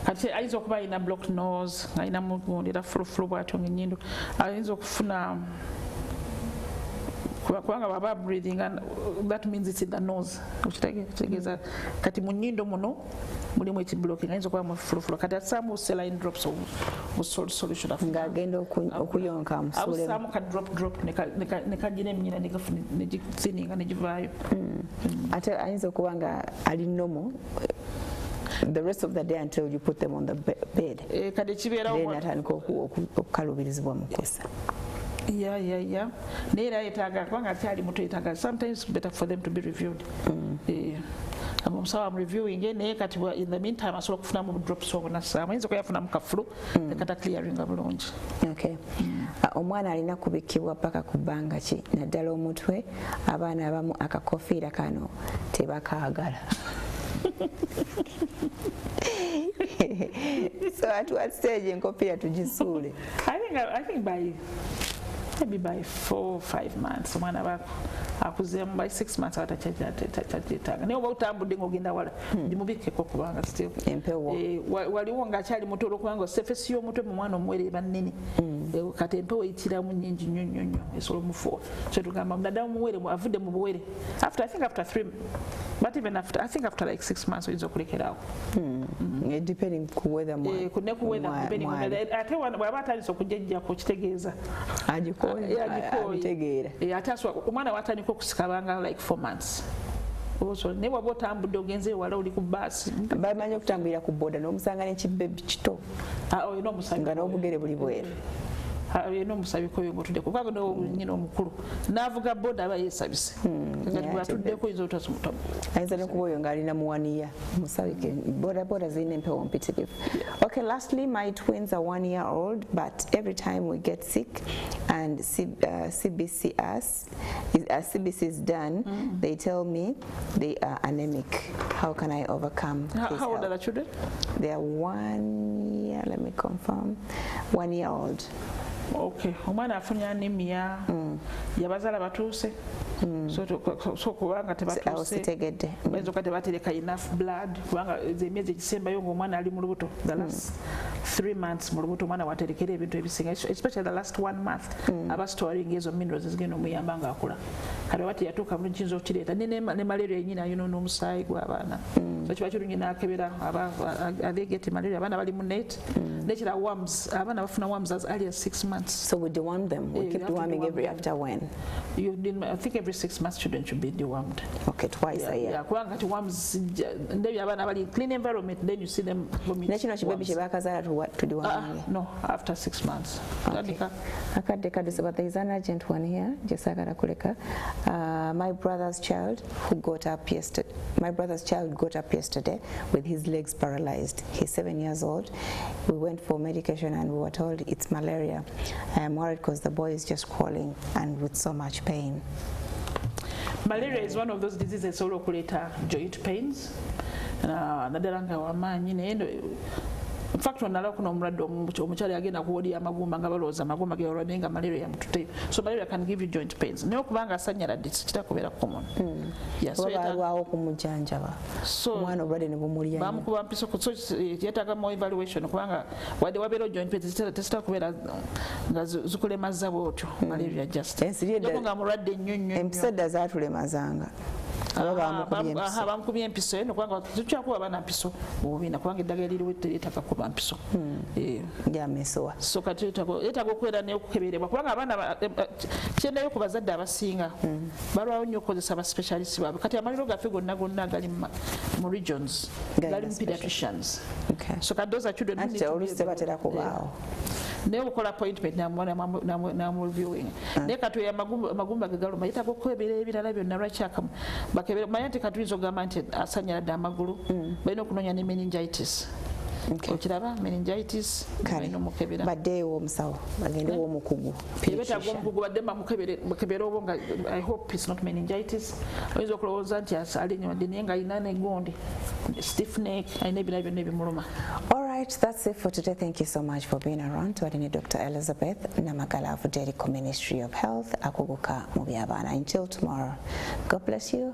[SPEAKER 2] Kati ayinza okuba alina blocked nose, alina mugondera fulu bw'atyo ng'ennyindo, ayinza okufuna kubanga baba breathing and that means it's in the nose. Kitegeeza kati mu nnyindo muno mulimu ekiblocking ayinza okuba mu fulu kati some saline drops of salt solution
[SPEAKER 1] ng'agenda okuyonka musule
[SPEAKER 2] some ka drop ne kagina emnyina ne gisininga ne givaayo
[SPEAKER 1] ate ayinza okuba nga ali nomo the rest of the day until you put them on the bed.
[SPEAKER 2] Kati kibeerawo
[SPEAKER 1] Then atandika okukaluubirizibwa mu kusa.
[SPEAKER 2] Yeah. Naye era yetaaga kubanga akyali muto yetaaga sometimes better for them to be reviewed. Omusawo amureviewing naye kati in the meantime asobola okufunamu drops obunasaamu ayinza okuyafunamu kafulu nekata clearinga bulungi.
[SPEAKER 1] Okay. Omwana alina kubikkibwa paka ku bbanga ki naddala omutwe abaana abamu akakofiira kano tebakaagala. So at what stage enkofiira tugisuule?
[SPEAKER 2] I think maybe by 4 or 5 months omwana akuzeemu by 6 months abatakyetaaga naye oba otambudde ng'ogenda wala gimubikkeko kubanga still
[SPEAKER 1] empewo
[SPEAKER 2] waliwo ng'akyali muto olwokubanga sefesi y'omutwe mu mwana omuwere eba nnene kati empewo eyitiramu nnyingi nnyo esobola omufuwa so tugamba naddala omuwere avudde mu buwere I think after 3 but even after I think after like 6 months oyinza okulekeraawo
[SPEAKER 1] depending ku weather
[SPEAKER 2] ate bw'aba atandise okujjajjako kitegeeza
[SPEAKER 1] agitegeera
[SPEAKER 2] ate omwana watandika okusika banga like 4 months naye bw'aba otambudde ogenze wala oli ku baasi
[SPEAKER 1] bamanyi okutambulira ku boda n'omusanga n'ekibbebi kito nga n'obugere buli bweru
[SPEAKER 2] yena omusabiko oyo ng'otudde kubanga nyina omukulu n'avuga boda aba yeesabise kati bw'atuddeko oyinza otasumuta
[SPEAKER 1] ayinza n'okuba oyo ng'alina muwaniya musabike boda zirina empewo mpitirivu. Okay, lastly, my twins are 1 year old, but every time we get sick and CBC is done, they tell me they are anemic. How can I overcome this?
[SPEAKER 2] How old are the children?
[SPEAKER 1] They are 1 year, let me confirm, 1 year old.
[SPEAKER 2] Okay, omwana afunye anemia yabazaala batuuse so kubanga tebatuuse bayinza okuba tebatereka enough blood kubanga emyezi egisembayo ng'omwana ali mu lubuto the last 3 months mu lubuto omwana waterekera ebintu ebisinga especially the last 1 month aba storing ezo minerals ezigenda omuyamba ng'akula kale oba teyatuuka bulungi kiyinza okukireeta ne malaria yenyini ayonoona omusaayi gw'abaana so kiba kirungi n'akebera abeegeti malaria abaana bali mu net nekira worms abaana bafuna worms as early as 6 months.
[SPEAKER 1] So we deworm them. We keep deworming every after when?
[SPEAKER 2] I think every 6 months children should be dewormed.
[SPEAKER 1] Okay, twice a year.
[SPEAKER 2] Yeah, kubanga ti worms ndebi abana bali clean environment then you see them vomit.
[SPEAKER 1] Nekino kibebi kyebakazala to deworm.
[SPEAKER 2] No, after 6 months.
[SPEAKER 1] Okay. Akadde kaduse, but there is an urgent one here. Jesagala kuleka. My brother's child got up yesterday with his legs paralyzed. He's 7 years old. We went for medication and we were told it's malaria. I am worried because the boy is just crawling and with so much pain.
[SPEAKER 2] Malaria is one of those diseases that okuleta joint pains. Naddala nga wamaanyi naye in fact onala kuno omulwadde omukyali agenda ku wodi y'amagumba nga balowooza amagumba ge olwadde nga malaria yamutute so malaria can give you joint pains naye okubanga asanyaladde kitera kubeera common
[SPEAKER 1] alwawo okumujanjaba omwana obulwadde ne bumulya
[SPEAKER 2] bamukuba mpiso yeetaaga mu evaluation kubanga wadde wabeera joint pains tesitera kubeera nga zikulemaza bwotyo malaria just nga mulwadde nnyo
[SPEAKER 1] empisa edda zaatulemazanga
[SPEAKER 2] bamukubye empiso eno kubanga tukyakuba abaana mpiso obubiina kubanga eddagala liriwo teryetaaga kuba mpiso
[SPEAKER 1] jamesowa
[SPEAKER 2] so kati yeetaaga okubeera n'okukeberebwa kubanga abaana kyendayo ku bazadde abasinga balwawo nnyo okukozesa abaspecialist baabwe kati amaliro gaffe gonna gali mu regions gali mu pediatricians so kati those are children
[SPEAKER 1] olusi tebatera kubaawo
[SPEAKER 2] naye okukola appointment namureviewing naye kati amagumba ge galuma yeetaaga okwebera ebirala byonna lwakyakamu bakebera manya nti kati tuyinza okugamba nti asanyaladde amagulu balina okunoonya ne meningitis okiraba meningitis balina omukebera
[SPEAKER 1] baddeewo omusawo bagende w'omukugu
[SPEAKER 2] betaaga omukugu badde mukebera obwo nga I hope it's not meningitis oyinza okulowooza nti alinyowadde naye nga alina negondi stiff neck alina ebirala byonna ebimuluma.
[SPEAKER 1] Alright, that's it for today. Thank you so much for being around. Twadini Dr. Elizabeth Namagala for Jericho Ministry of Health Akuguka mu by'abaana. Until tomorrow, God bless you.